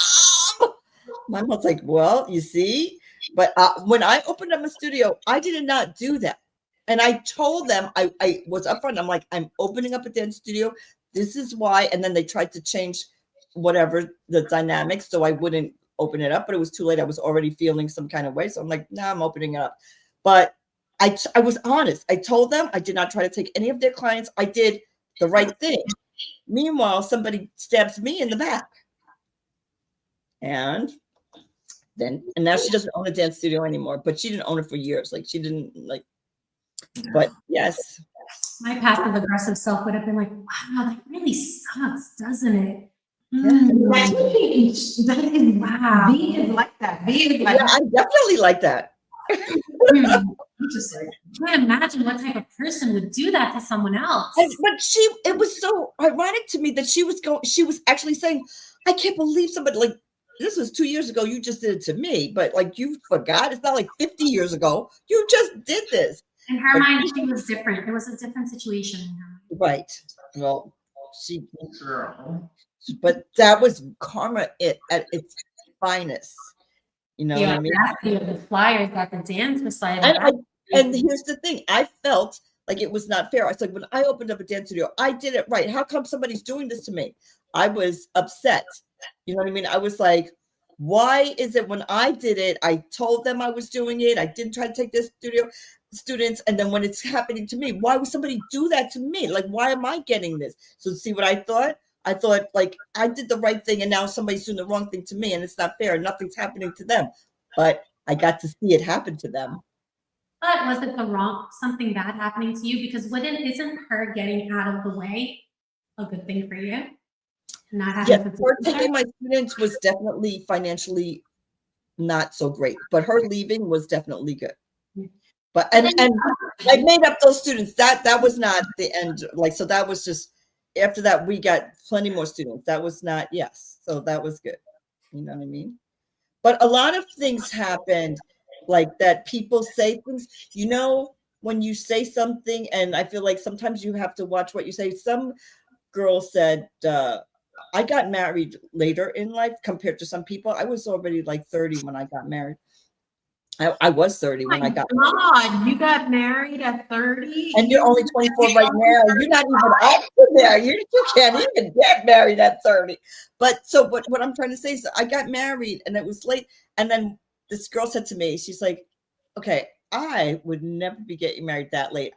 My mom's like, well, you see. But when I opened up a studio, I did not do that. And I told them, I was upfront. I'm like, I'm opening up a dance studio. This is why. And then they tried to change whatever the dynamics so I wouldn't open it up. But it was too late. I was already feeling some kind of way. So I'm like, nah, I'm opening it up. But I was honest. I told them I did not try to take any of their clients. I did the right thing. Meanwhile, somebody stabs me in the back. And now she doesn't own a dance studio anymore, but she didn't own it for years. Like she didn't like, but yes. My passive aggressive self would have been like, wow, that really sucks, doesn't it? Yeah. That is wow. B is like that. B is like I definitely like that. Just like, I can't imagine what type of person would do that to someone else. But it was so ironic to me that she was actually saying, I can't believe somebody like, this was 2 years ago. You just did it to me, but like you forgot. It's not like 50 years ago. You just did this. In her mind, she was different. It was a different situation in her mind. Right. Well, but that was karma at its finest. You know what I mean? The flyers at the dance recital. And here's the thing. I felt like it was not fair. I was like, when I opened up a dance studio, I did it right. How come somebody's doing this to me? I was upset. You know what I mean? I was like, why is it when I did it, I told them I was doing it. I didn't try to take this studio students. And then when it's happening to me, why would somebody do that to me? Like, why am I getting this? So see what I thought? I thought like I did the right thing and now somebody's doing the wrong thing to me and it's not fair. Nothing's happening to them. But I got to see it happen to them. But was it something bad happening to you? Because isn't her getting out of the way a good thing for you? Not having to her taking my students was definitely financially not so great, but her leaving was definitely good. But and I made up those students. That was not the end. Like so, that was just after that we got plenty more students. That was not so that was good. You know what I mean? But a lot of things happened like that. People say things. When you say something, and I feel like sometimes you have to watch what you say. Some girl said. I got married later in life compared to some people. I was already like 30 when I got married. I was 30 Oh when I my got. God, you got married at 30? And you're only 24 right now. You're not even up to there. You can't even get married at 30. But what I'm trying to say is I got married and it was late. And then this girl said to me, she's like, okay, I would never be getting married that late.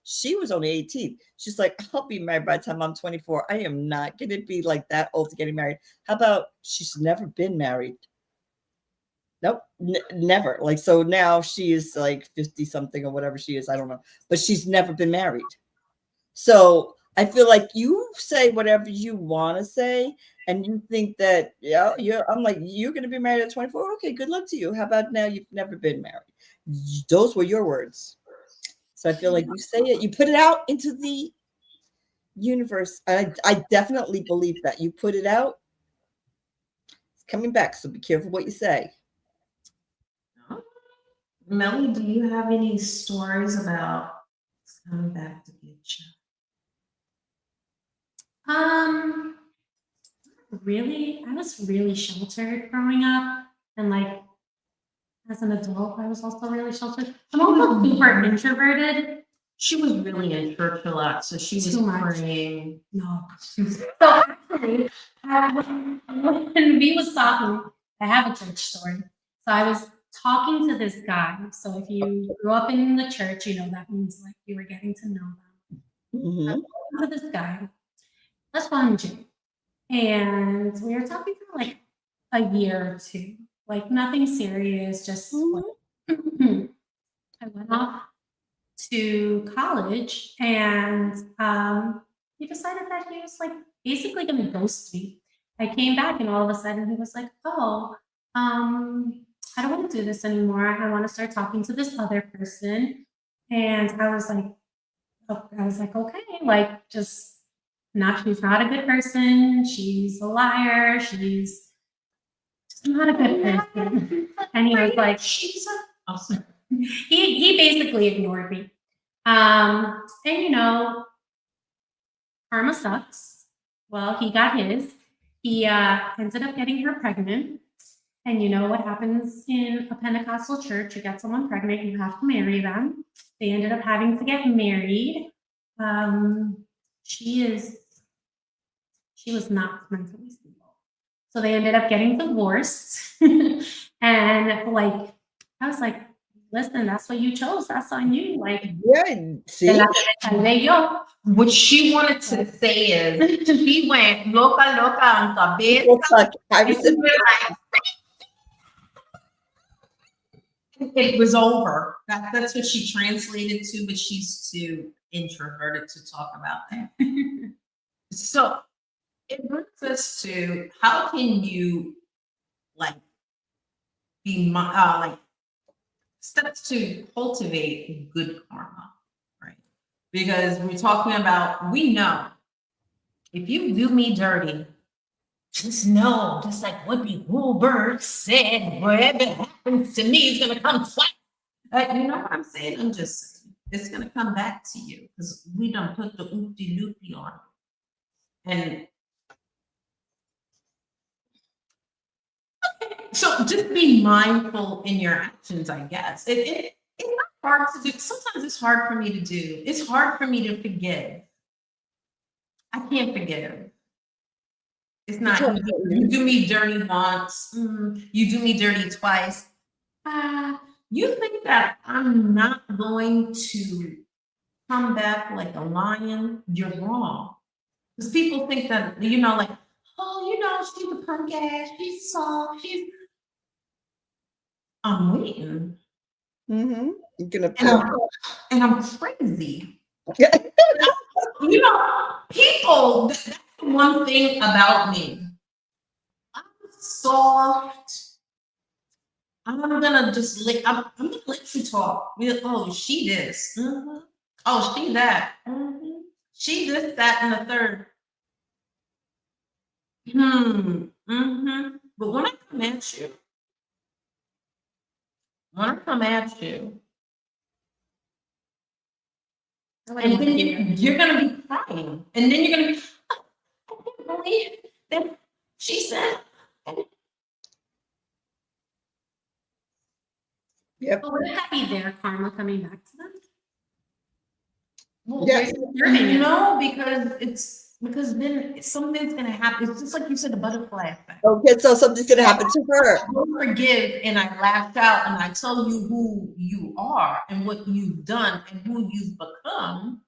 She was only 18. She's like, I'll be married by the time I'm 24. I am not going to be like that old to getting married. How about she's never been married? Nope, never. Like, so now she is like 50 something or whatever she is. I don't know, but she's never been married. So I feel like you say whatever you want to say, and you think that, yeah, I'm like, you're going to be married at 24. Okay, good luck to you. How about now you've never been married? Those were your words. So I feel like you say it, you put it out into the universe. I definitely believe that you put it out, it's coming back. So be careful what you say. Melly, do you have any stories about coming back to get you? Really, I was really sheltered growing up, and like as an adult, I was also really sheltered. I'm also super introverted. She was really in church a lot, so she was Too much. praying. No. So actually, when we was talking, I have a church story. So I was talking to this guy. So if you grew up in the church, you know that means like you were getting to know them. Mm-hmm. I was talking to this guy. Let's call him Jim. And we were talking for like a year or two, like nothing serious, just Mm-hmm. I went off to college, and he decided that he was like basically going to ghost me. I came back, and all of a sudden he was like, "Oh, I don't want to do this anymore. I want to start talking to this other person." And I was like, okay, like just not. She's not a good person. She's a liar. She's just not a good person. And he was like, She's a awesome. he basically ignored me. And you know, karma sucks. Well, he got his. He ended up getting her pregnant. And you know what happens in a Pentecostal church? You get someone pregnant, you have to marry them. They ended up having to get married. She was not mentally stable. So they ended up getting divorced. And like, I was like, listen, that's what you chose. That's on you. Like, Yeah, see? What she wanted to say is she went loca on cabeza. It was over. That's what she translated to, but she's too introverted to talk about that. So it brings us to how can you like be like steps to cultivate good karma, right? Because we're talking about, we know if you do me dirty, just know, just like Whoopi Goldberg said, whatever happens to me is gonna come twice. You know what I'm saying? I'm just saying, it's gonna come back to you because we don't put the oopty loopy on. And so just be mindful in your actions, I guess. It's not hard to do. Sometimes it's hard for me to do. It's hard for me to forgive. I can't forgive. It's not, you do me dirty once, you do me dirty twice. You think that I'm not going to come back like a lion? You're wrong. Because people think that, you know, like, oh, you know, she's a punk ass, she's soft, I'm waiting. Mm-hmm. You're gonna pound. And I'm crazy. You know, people, that's the one thing about me. I'm soft. I'm gonna just I'm gonna let you talk. Oh, she this. Mm-hmm. Oh, she that. Mm-hmm. She this, that, and the third. Mm-hmm. But when I come at you, and then you're gonna be crying, and then you're gonna be, I can't believe that she said. Yep. But would that be their karma coming back to them? Well, Yeah. no, because then something's gonna happen. It's just like you said, the butterfly effect. Okay, so something's gonna happen to her. I don't forgive, and I lash out, and I tell you who you are and what you've done and who you've become.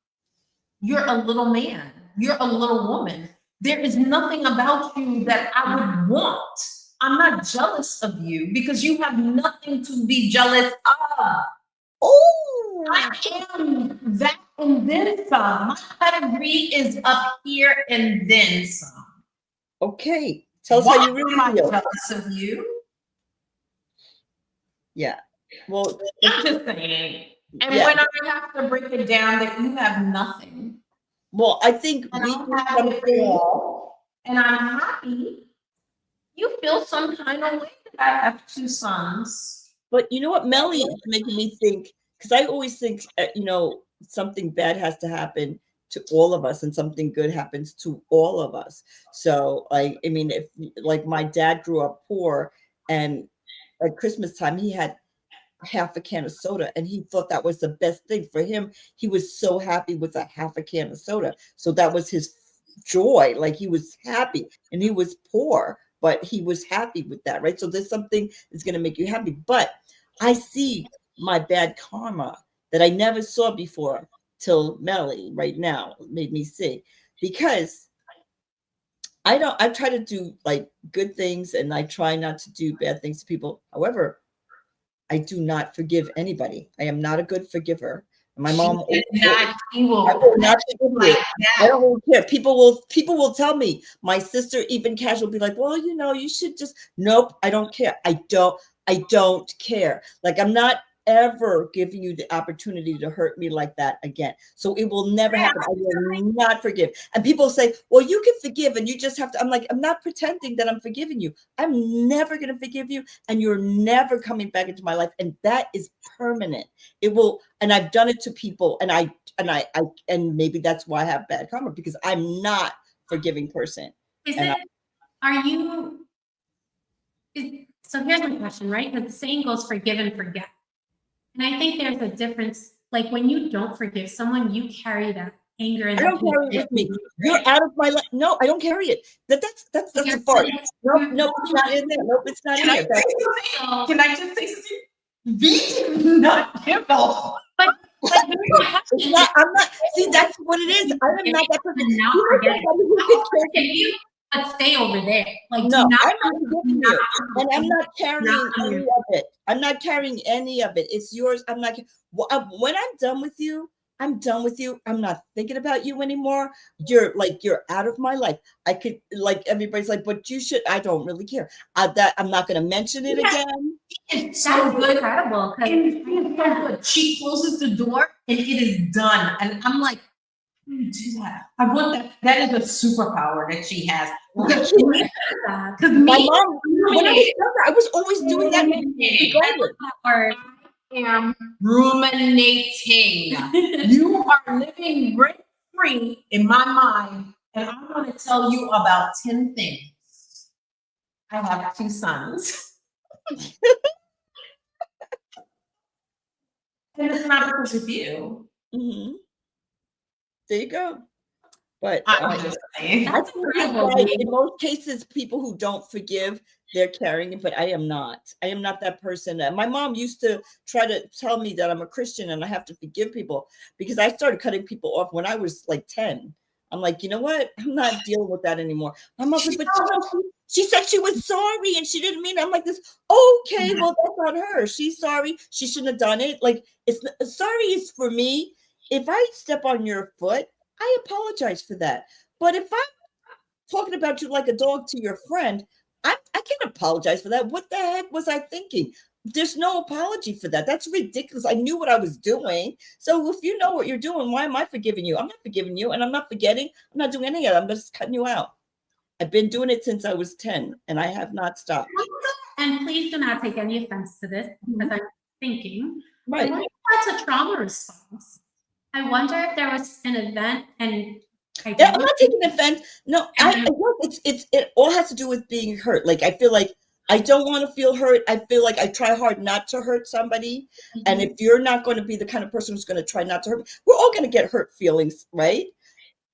You're a little man. You're a little woman. There is nothing about you that I would want. I'm not jealous of you because you have nothing to be jealous of. Oh, I am that and then some. My pedigree is up here and then some. okay. Tell us how you really Why am I feel. jealous of you? Yeah. Well, I'm just saying. And yeah. when I have to break it down that you have nothing, Well, I think and we I do have it something. all, and I'm happy, you feel some kind of way that I have 2 sons. But you know what, Melly is making me think, because I always think, something bad has to happen to all of us and something good happens to all of us. So, like, I mean, if like my dad grew up poor and at Christmas time he had half a can of soda and he thought that was the best thing for him. He was so happy with a half a can of soda. So that was his joy. Like he was happy and he was poor, but he was happy with that, right? So there's something that's going to make you happy. But I see my bad karma that I never saw before till Melly right now made me see, because I try to do like good things and I try not to do bad things to people. However, I do not forgive anybody. I am not a good forgiver. My mom, She I will not forgive you. I don't really care. People will tell me. My sister, even casual, be like, well, you should just. Nope, I don't care. I don't care. Like I'm not ever giving you the opportunity to hurt me like that again. So it will never happen. I will not forgive. And people say, well, you can forgive and you just have to. I'm like, I'm not pretending that I'm forgiving you. I'm never going to forgive you. And you're never coming back into my life. And that is permanent. It will. And I've done it to people. And maybe that's why I have bad karma, because I'm not a forgiving person. So here's my question, right? Because the saying goes forgive and forget. And I think there's a difference. Like when you don't forgive someone, you carry that anger and I don't carry it with me. You're out of my life. No, I don't carry it. That's a fart. Nope, it's not in there. Nope, it's not in there. Can I just say something? V not give off. But it's not, I'm not. See, that's what it is. I am not that person. Not forgetting. Forgive you, but stay over there. Like no, I'm not forgiving you, and I'm not carrying any of it. I'm not carrying any of it. It's yours. I'm not. When I'm done with you, I'm done with you. I'm not thinking about you anymore. You're out of my life. I could, like, everybody's like, but you should. I don't really care. I'm not going to mention it again. It's so good. Incredible. She closes the door and it is done. And I'm like, do that. I want that. That is a superpower that she has. Because my mom, when I was younger, I was always doing that. I am ruminating. You are living rent free in my mind, and I'm going to tell you about 10 things. I have 2 sons. And it's not because of you. Mm-hmm. There you go. But I'm just saying. I think in most cases, people who don't forgive, they're carrying it, but I am not. I am not that person. My mom used to try to tell me that I'm a Christian and I have to forgive people, because I started cutting people off when I was like 10. I'm like, you know what? I'm not dealing with that anymore. My mom's like, but she said she was sorry and she didn't mean it. I'm like this. Okay, well, that's on her. She's sorry. She shouldn't have done it. Like, sorry is for me. If I step on your foot, I apologize for that. But if I'm talking about you like a dog to your friend, I can't apologize for that. What the heck was I thinking? There's no apology for that. That's ridiculous. I knew what I was doing. So if you know what you're doing, why am I forgiving you? I'm not forgiving you, and I'm not forgetting. I'm not doing any of it. I'm just cutting you out. I've been doing it since I was 10, and I have not stopped. And please do not take any offense to this, because I'm thinking, right? That's a trauma response. I wonder if there was an event, and I'm not taking offense. No, it all has to do with being hurt. Like I feel like I don't want to feel hurt. I feel like I try hard not to hurt somebody. And if you're not going to be the kind of person who's going to try not to hurt me, we're all going to get hurt feelings, right?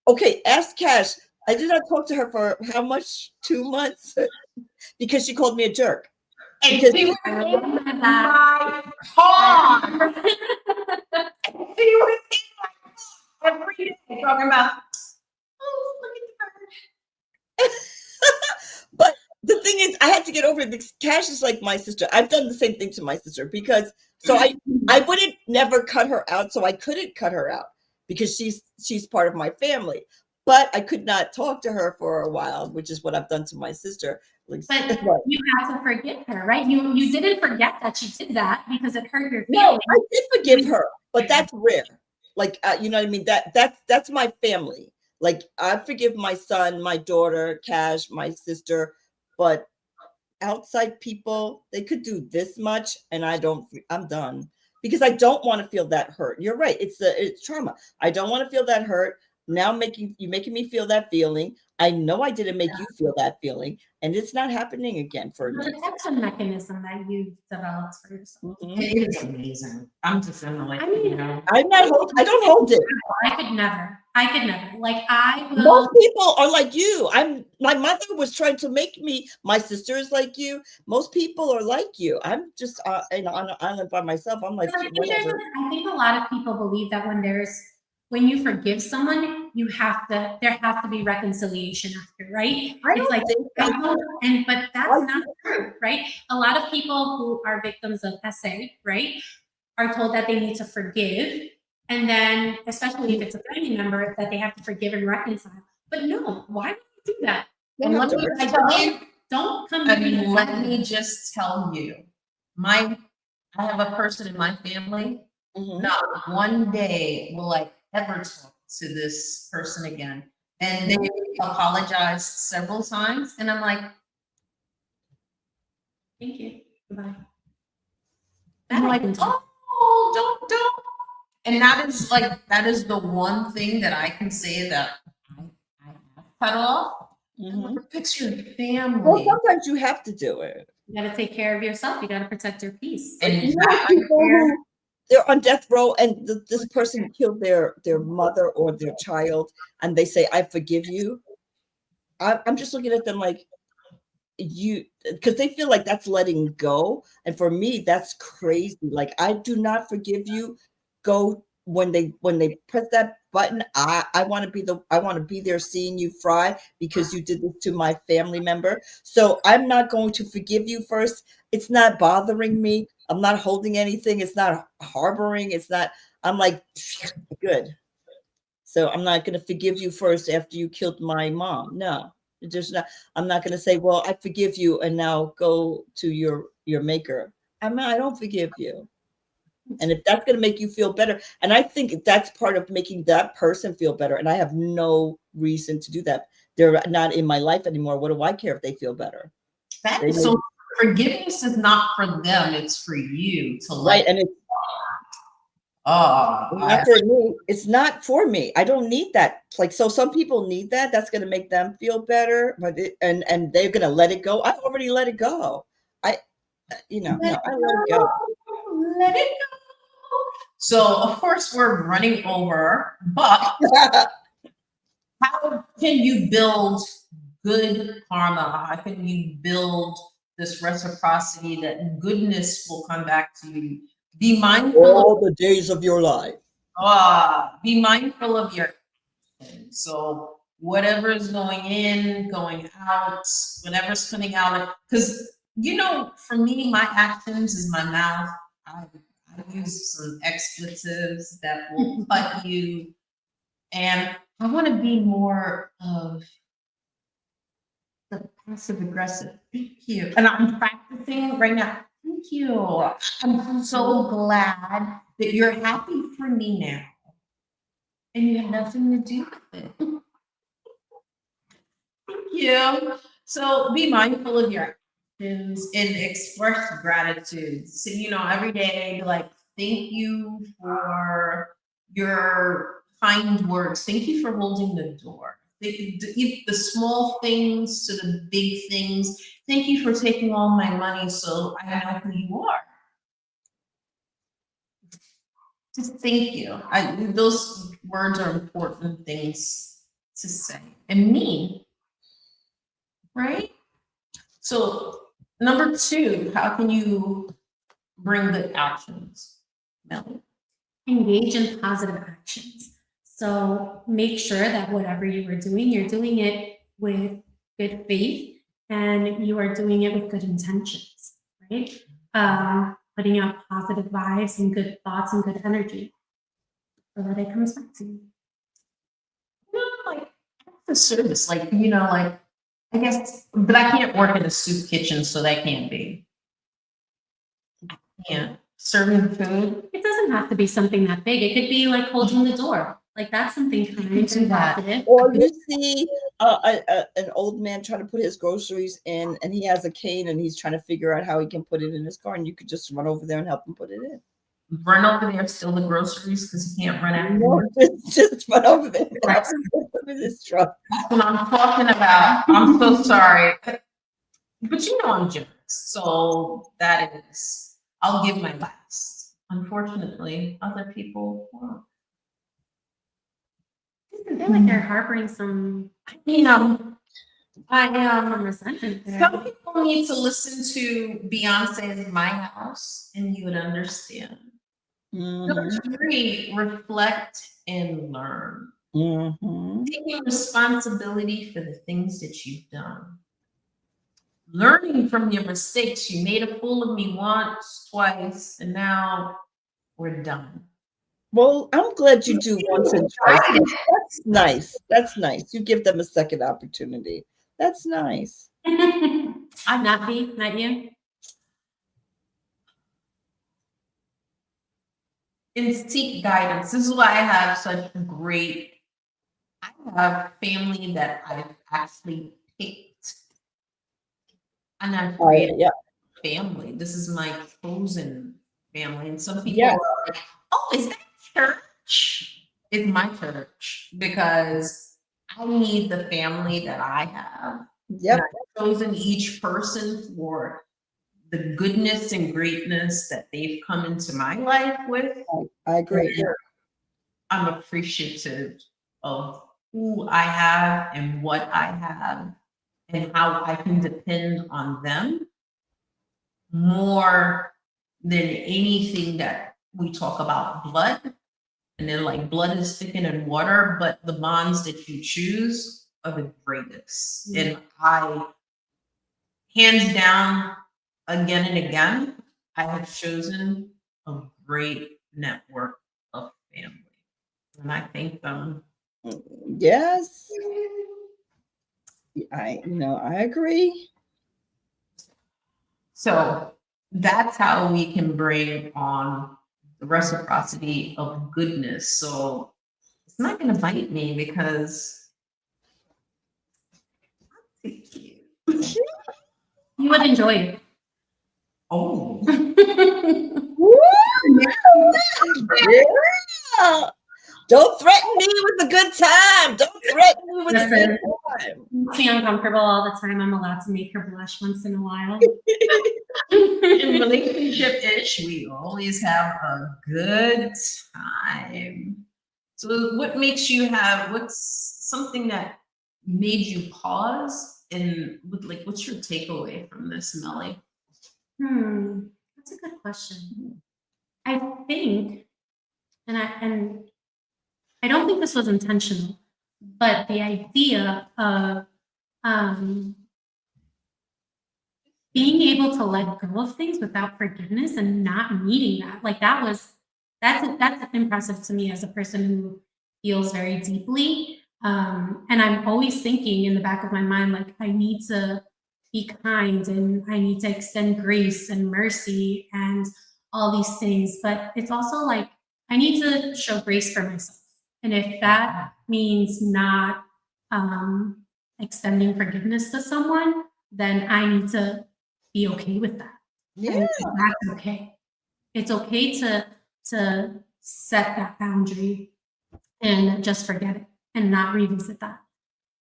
Okay, ask Cash. I did not talk to her for how much? 2 months? Because she called me a jerk. And Because she was in my car. She was in my car every day talking about, oh, look at the bird. but the thing is, I had to get over it because Cash is like my sister. I've done the same thing to my sister because I wouldn't never cut her out, so I couldn't cut her out because she's part of my family. But I could not talk to her for a while, which is what I've done to my sister. But you have to forgive her, right? You didn't forget that she did that because it hurt your No, feelings. I did forgive her, but that's rare. Like you know what I mean? That's my family. Like I forgive my son, my daughter, Cash, my sister, but outside people, they could do this much and I'm done because I don't want to feel that hurt. You're right. It's trauma. I don't want to feel that hurt. Now making me feel that feeling. I know I didn't make you feel that feeling and it's not happening again for It's a me. protection mechanism that you've developed for yourself. It is amazing. I'm just gonna let you know. I don't hold it. I could never. Like I will. Most people are like you. My mother was trying to make me, my sister is like you. Most people are like you. I'm just on an island by myself. I'm like, whatever. I think a lot of people believe that when you forgive someone, there has to be reconciliation after, right? It's like, but that's not true, right? A lot of people who are victims of SA, right, are told that they need to forgive. And then, especially if it's a family member, that they have to forgive and reconcile. But no, why would you do that? And let me tell you, Don't come I mean, let me just tell you, I have a person in my family. Not one day will I ever talk to this person again. And they apologized several times, and I'm like, thank you. Goodbye. I'm like, oh, don't. And that is the one thing that I can say that I have cut off. Protect your family. Well, sometimes you have to do it. You got to take care of yourself. You got to protect your peace. And you know, people who they're on death row and this person killed their mother or their child and they say, I forgive you. I'm just looking at them like because they feel like that's letting go. And for me, that's crazy. Like, I do not forgive you. Go when they press that button. I want to be there seeing you fry because you did this to my family member. So I'm not going to forgive you first. It's not bothering me. I'm not holding anything. It's not harboring. I'm like, good. So I'm not going to forgive you first after you killed my mom. No. I'm not going to say, well, I forgive you and now go to your maker. I don't forgive you. And if that's going to make you feel better, and I think that's part of making that person feel better. And I have no reason to do that. They're not in my life anymore. What do I care if they feel better? So forgiveness is not for them. It's for you to right. And it's not for me. It's not for me. I don't need that. Like, so some people need that. That's going to make them feel better, but and they're going to let it go. I already let it go. I let it go. Let it go. So of course we're running over, but how can you build good karma? How can you build this reciprocity that goodness will come back to you? Be mindful all the days of your life. Be mindful of your actions. So whatever is going in, going out, whatever's coming out, because for me, my actions is my mouth. I use some expletives that will cut you, and I want to be more of the passive aggressive. Thank you, and I'm practicing right now. Thank you. I'm so glad that you're happy for me now. And you have nothing to do with it. Thank you. So be mindful of your actions and express gratitude. So, every day, be like, thank you for your kind words. Thank you for holding the door. the small things to the big things. Thank you for taking all my money so I know who you are. Just thank you. Those words are important things to say and mean, right? So number 2, how can you bring good actions? Melanie? Engage in positive actions. So make sure that whatever you are doing, you're doing it with good faith and you are doing it with good intentions, right? Putting out positive vibes and good thoughts and good energy so that it comes back to you. Like the service, like, like, I guess, but I can't work in a soup kitchen, so that can't be. Yeah, serving food. It doesn't have to be something that big. It could be like holding the door. Like that's something kind and positive. Or you see an old man trying to put his groceries in, and he has a cane, and he's trying to figure out how he can put it in his car, and you could just run over there and help him put it in. Run over there, steal the groceries because he can't run after No, just run over there and help him put it in his truck. That's what I'm talking about. I'm so sorry. But I'm generous. So that is, I'll give my last. Unfortunately, other people won't. I feel like they're harboring some, I am. resentment there. Some people need to listen to Beyonce's My House and you would understand. Number 3, reflect and learn. Taking responsibility for the things that you've done. Learning from your mistakes. You made a fool of me once, twice, and now we're done. Well, I'm glad you do once and twice. That's nice. That's nice. You give them a second opportunity. That's nice. I'm not me, not you. And seek guidance. This is why I have such I have family that I've actually picked. And I've created family. This is my chosen family. And some people are like, oh, is that church? It's my church because I need the family that I have. Yep. I've chosen each person for the goodness and greatness that they've come into my life with. I agree. And I'm appreciative of who I have and what I have and how I can depend on them more than anything that we talk about blood. And then like blood is thicker than water, but the bonds that you choose are the greatest. And I, hands down, again and again, I have chosen a great network of family. And I thank them. Yes. I agree. So that's how we can bring on the reciprocity of goodness. So it's not going to bite me because You would enjoy it. oh, Yeah. Don't threaten me with a good time. Don't threaten me with a good time. Makes me uncomfortable all the time. I'm allowed to make her blush once in a while. in relationship-ish, we always have a good time. So what makes you what's something that made you pause and what's your takeaway from this, Melly? That's a good question. I think, and I don't think this was intentional, but the idea of being able to let go of things without forgiveness and not needing that, like that's impressive to me as a person who feels very deeply. And I'm always thinking in the back of my mind, like I need to be kind and I need to extend grace and mercy and all these things. But it's also like I need to show grace for myself. And if that means not extending forgiveness to someone, then I need to be okay with that. Yeah. And that's okay. It's okay to set that boundary and just forget it and not revisit that.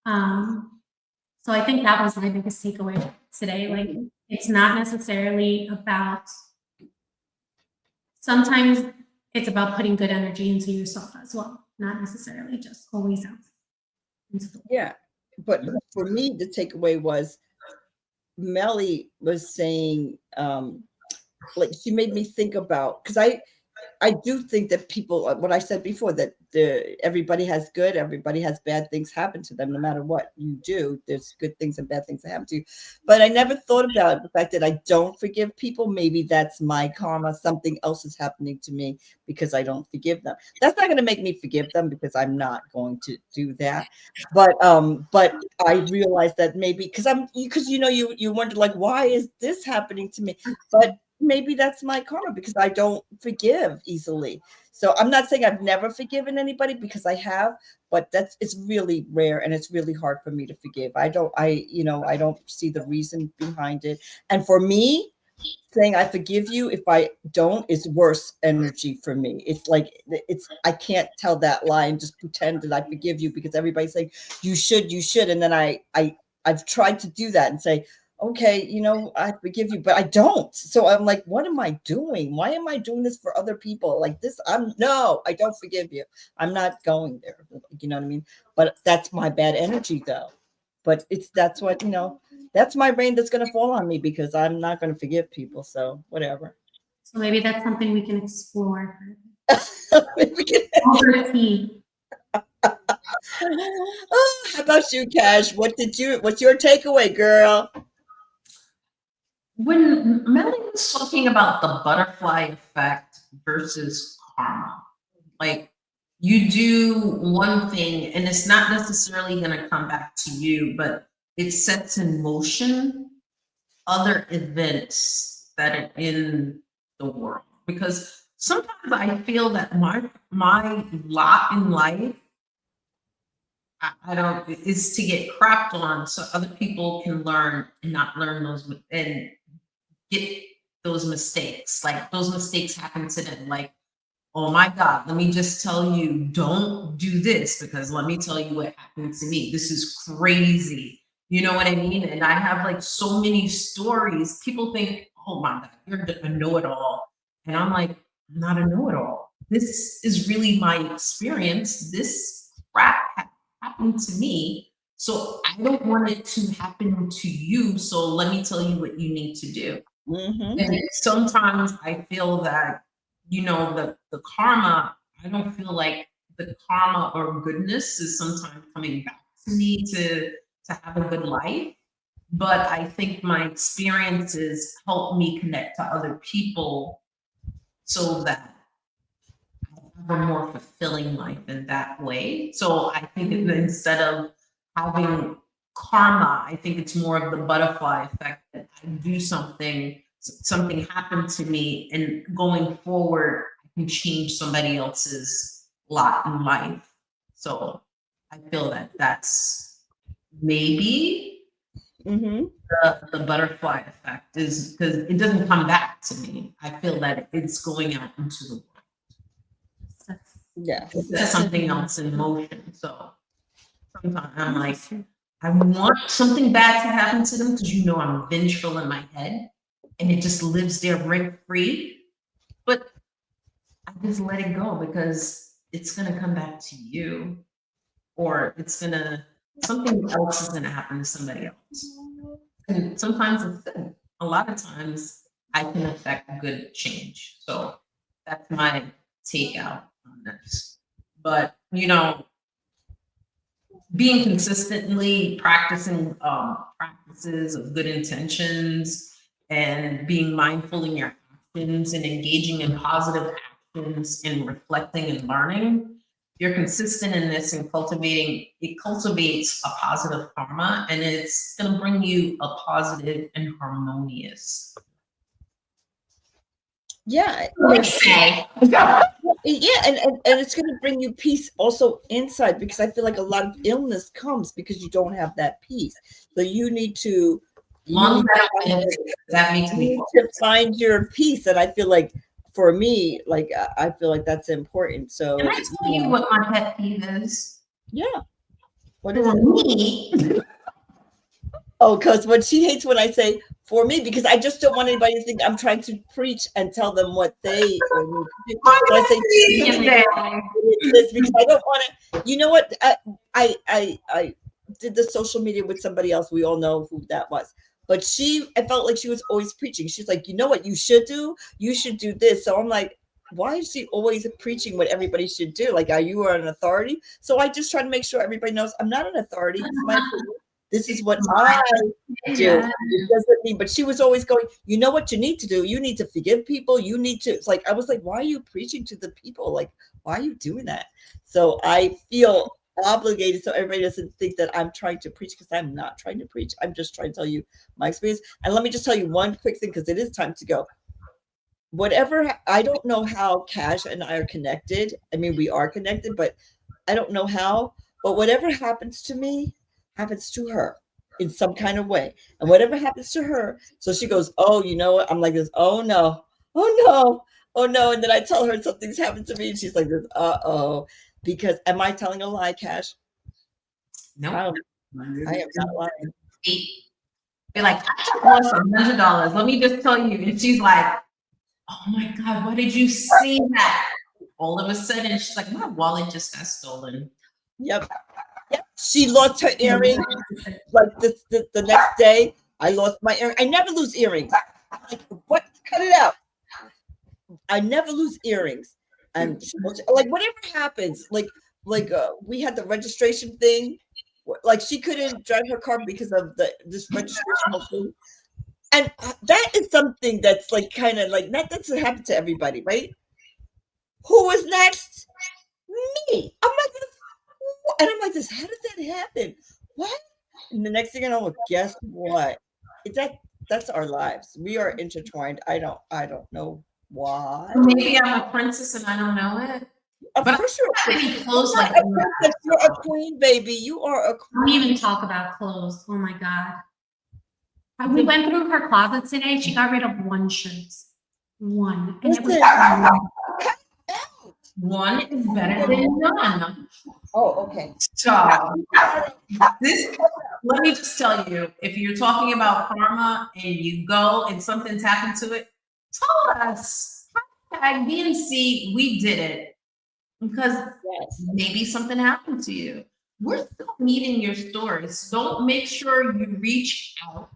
So I think that was my biggest takeaway today. Like, it's not necessarily about, sometimes it's about putting good energy into yourself as well, not necessarily just always out into the world. Yeah. But for me, the takeaway was Melly was saying, like she made me think about, because I do think that people, what I said before, that everybody has good, everybody has bad things happen to them. No matter what you do, there's good things and bad things that happen to you. But I never thought about the fact that I don't forgive people. Maybe that's my karma. Something else is happening to me because I don't forgive them. That's not going to make me forgive them, because I'm not going to do that. But I realized that maybe because you wonder, like, why is this happening to me? But maybe that's my karma, because I don't forgive easily. So I'm not saying I've never forgiven anybody, because I have, but it's really rare, and it's really hard for me to forgive. I don't see the reason behind it. And for me, saying I forgive you, if I don't, is worse energy for me. It's like, I can't tell that lie and just pretend that I forgive you, because everybody's saying you should, and then I've tried to do that and say, okay, I forgive you, but I don't. So I'm like, what am I doing? Why am I doing this for other people like this? No, I don't forgive you. I'm not going there. You know what I mean? But that's my bad energy, though. But that's what, that's my rain that's going to fall on me, because I'm not going to forgive people. So whatever. So maybe that's something we can explore. We can- Over tea. How about you, Cash? What's your takeaway, girl? When Melly was talking about the butterfly effect versus karma, like, you do one thing and it's not necessarily going to come back to you, but it sets in motion other events that are in the world. Because sometimes I feel that my lot in life, I don't, is to get crapped on so other people can learn and not learn those and get those mistakes. Like, those mistakes happen to them. Like, oh my God, let me just tell you, don't do this, because let me tell you what happened to me. This is crazy. You know what I mean? And I have like so many stories. People think, oh my God, you're a know-it-all. And I'm like, I'm not a know-it-all. This is really my experience. This crap happened to me. So I don't want it to happen to you. So let me tell you what you need to do. Mm-hmm. And sometimes I feel that, the karma, I don't feel like the karma or goodness is sometimes coming back to me to have a good life. But I think my experiences help me connect to other people so that I have a more fulfilling life in that way. So I think instead of having karma, I think it's more of the butterfly effect, that I do something happened to me, and going forward, I can change somebody else's lot in life. So I feel that that's maybe Mm-hmm. the butterfly effect, is because it doesn't come back to me. I feel that it's going out into the world. Yeah. That's something else in motion. So sometimes I'm like, I want something bad to happen to them, because I'm vengeful in my head, and it just lives there rent free. But I just let it go, because it's gonna come back to you, or something else is gonna happen to somebody else. And sometimes it's good. A lot of times I can affect good change. So that's my takeout on this. But being consistently practicing practices of good intentions, and being mindful in your actions, and engaging in positive actions, and reflecting and learning, you're consistent in this, and it cultivates a positive karma, and it's going to bring you a positive and harmonious. Yeah. Say. Yeah, and it's going to bring you peace also inside, because I feel like a lot of illness comes because you don't have that peace. So you need to That makes me find your peace. And I feel like, for me, like, I feel like that's important. So can I tell you what my pet peeve is? Yeah. What is For it? me, Oh, because when she hates when I say for me, because I just don't want anybody to think I'm trying to preach and tell them what they need to do. So I say it's this because I don't want to. You know what? I did the social media with somebody else. We all know who that was. But I felt like she was always preaching. She's like, you know what you should do? You should do this. So I'm like, why is she always preaching what everybody should do? Like, are you an authority? So I just try to make sure everybody knows I'm not an authority. It's my opinion. This is what I do. Yeah. It doesn't mean, but she was always going, you know what you need to do? You need to forgive people. You need to, it's like, I was like, why are you preaching to the people? Like, why are you doing that? So I feel obligated so everybody doesn't think that I'm trying to preach because I'm not trying to preach. I'm just trying to tell you my experience. And let me just tell you one quick thing because it is time to go. Whatever, I don't know how Cash and I are connected. I mean, we are connected, but I don't know how. But whatever happens to me happens to her in some kind of way. And whatever happens to her, so she goes, oh, you know what? I'm like this, oh no, oh no, oh no. And then I tell her something's happened to me, and she's like this, uh-oh. Because am I telling a lie, Cash? nope. I am not lying. Be like, I just lost $100. Let me just tell you. And she's like, oh my God, what did you see that? All of a sudden, she's like, my wallet just got stolen. Yep. She lost her earring. Like the next day, I lost my earring. I never lose earrings. Like, what? Cut it out. I never lose earrings. And like whatever happens, like we had the registration thing. Like she couldn't drive her car because of this registrational thing. And that is something that's like kind of like that doesn't happen to everybody, right? Who was next? Me. I'm like this, and I'm like this. How did that happen? What? And the next thing I know, guess what? That's our lives. We are intertwined. I don't know why. Maybe I'm a princess and I don't know it. Of But course you're pretty close, you're like not a princess. You're a queen, baby. You are a Don't queen. even talk about clothes. Oh my God. We went through her closet today. She got rid of one shirt. One. And it was one is better than none. Oh, okay. So this, let me just tell you, if you're talking about karma and you go and something's happened to it, tell us. Hashtag BNC, we did it. Because Yes. maybe something happened to you. We're still needing your stories. So make sure you reach out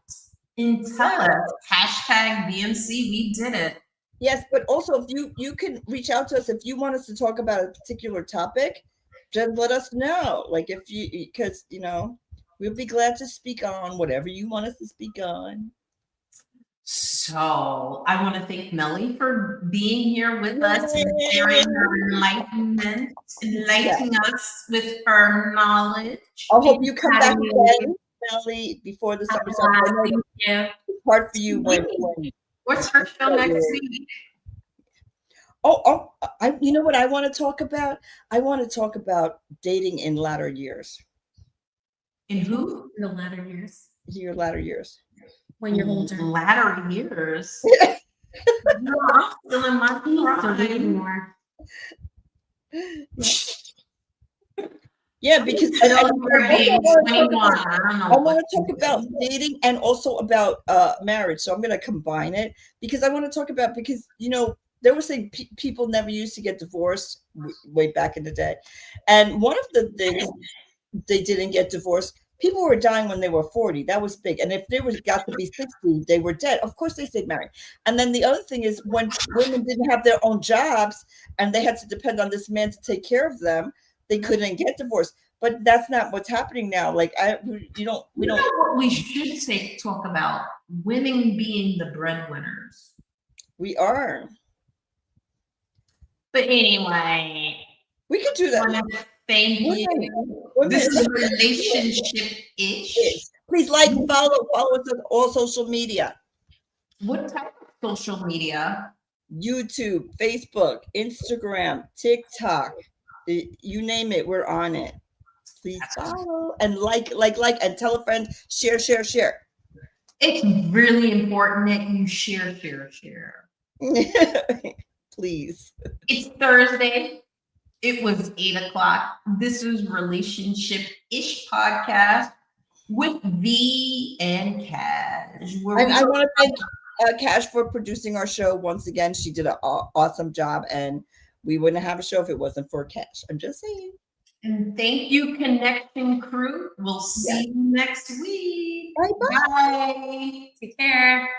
and tell us. Hashtag BNC, we did it. Yes, but also if you can reach out to us if you want us to talk about a particular topic, just let us know. Like if you, because we'll be glad to speak on whatever you want us to speak on. So I want to thank Melly for being here with us and sharing her enlightenment, enlightening us with her knowledge. I hope you come back again, Melly, before the summer starts. I know it's hard for you when What's her show next week? You know what I want to talk about? I want to talk about dating in latter years. In who? In the latter years. Your latter years. When you're older. Latter years. No, I'm still in my prime. More. Yeah, because I want to talk about dating and also about marriage. So I'm going to combine it because I want to talk about because they were saying people never used to get divorced way back in the day, and one of the things they didn't get divorced. People were dying when they were 40. That was big. And if they got to be 60, they were dead. Of course, they stayed married. And then the other thing is when women didn't have their own jobs and they had to depend on this man to take care of them, they couldn't get divorced. But that's not what's happening now. Like we don't. We should talk about women being the breadwinners. We are. But anyway, we could do that. Thank you. This is relationship-ish. Please follow us on all social media. What type of social media? YouTube, Facebook, Instagram, TikTok. You name it, we're on it. Please follow and like, and tell a friend, share. It's really important that you share. Please. It's Thursday. It was 8 o'clock. This is Relationship-ish podcast with V and Cash. I want to thank Cash for producing our show once again. She did an awesome job, and we wouldn't have a show if it wasn't for Cash. I'm just saying. And thank you, Connection Crew. We'll see you next week. Bye-bye. Bye. Take care.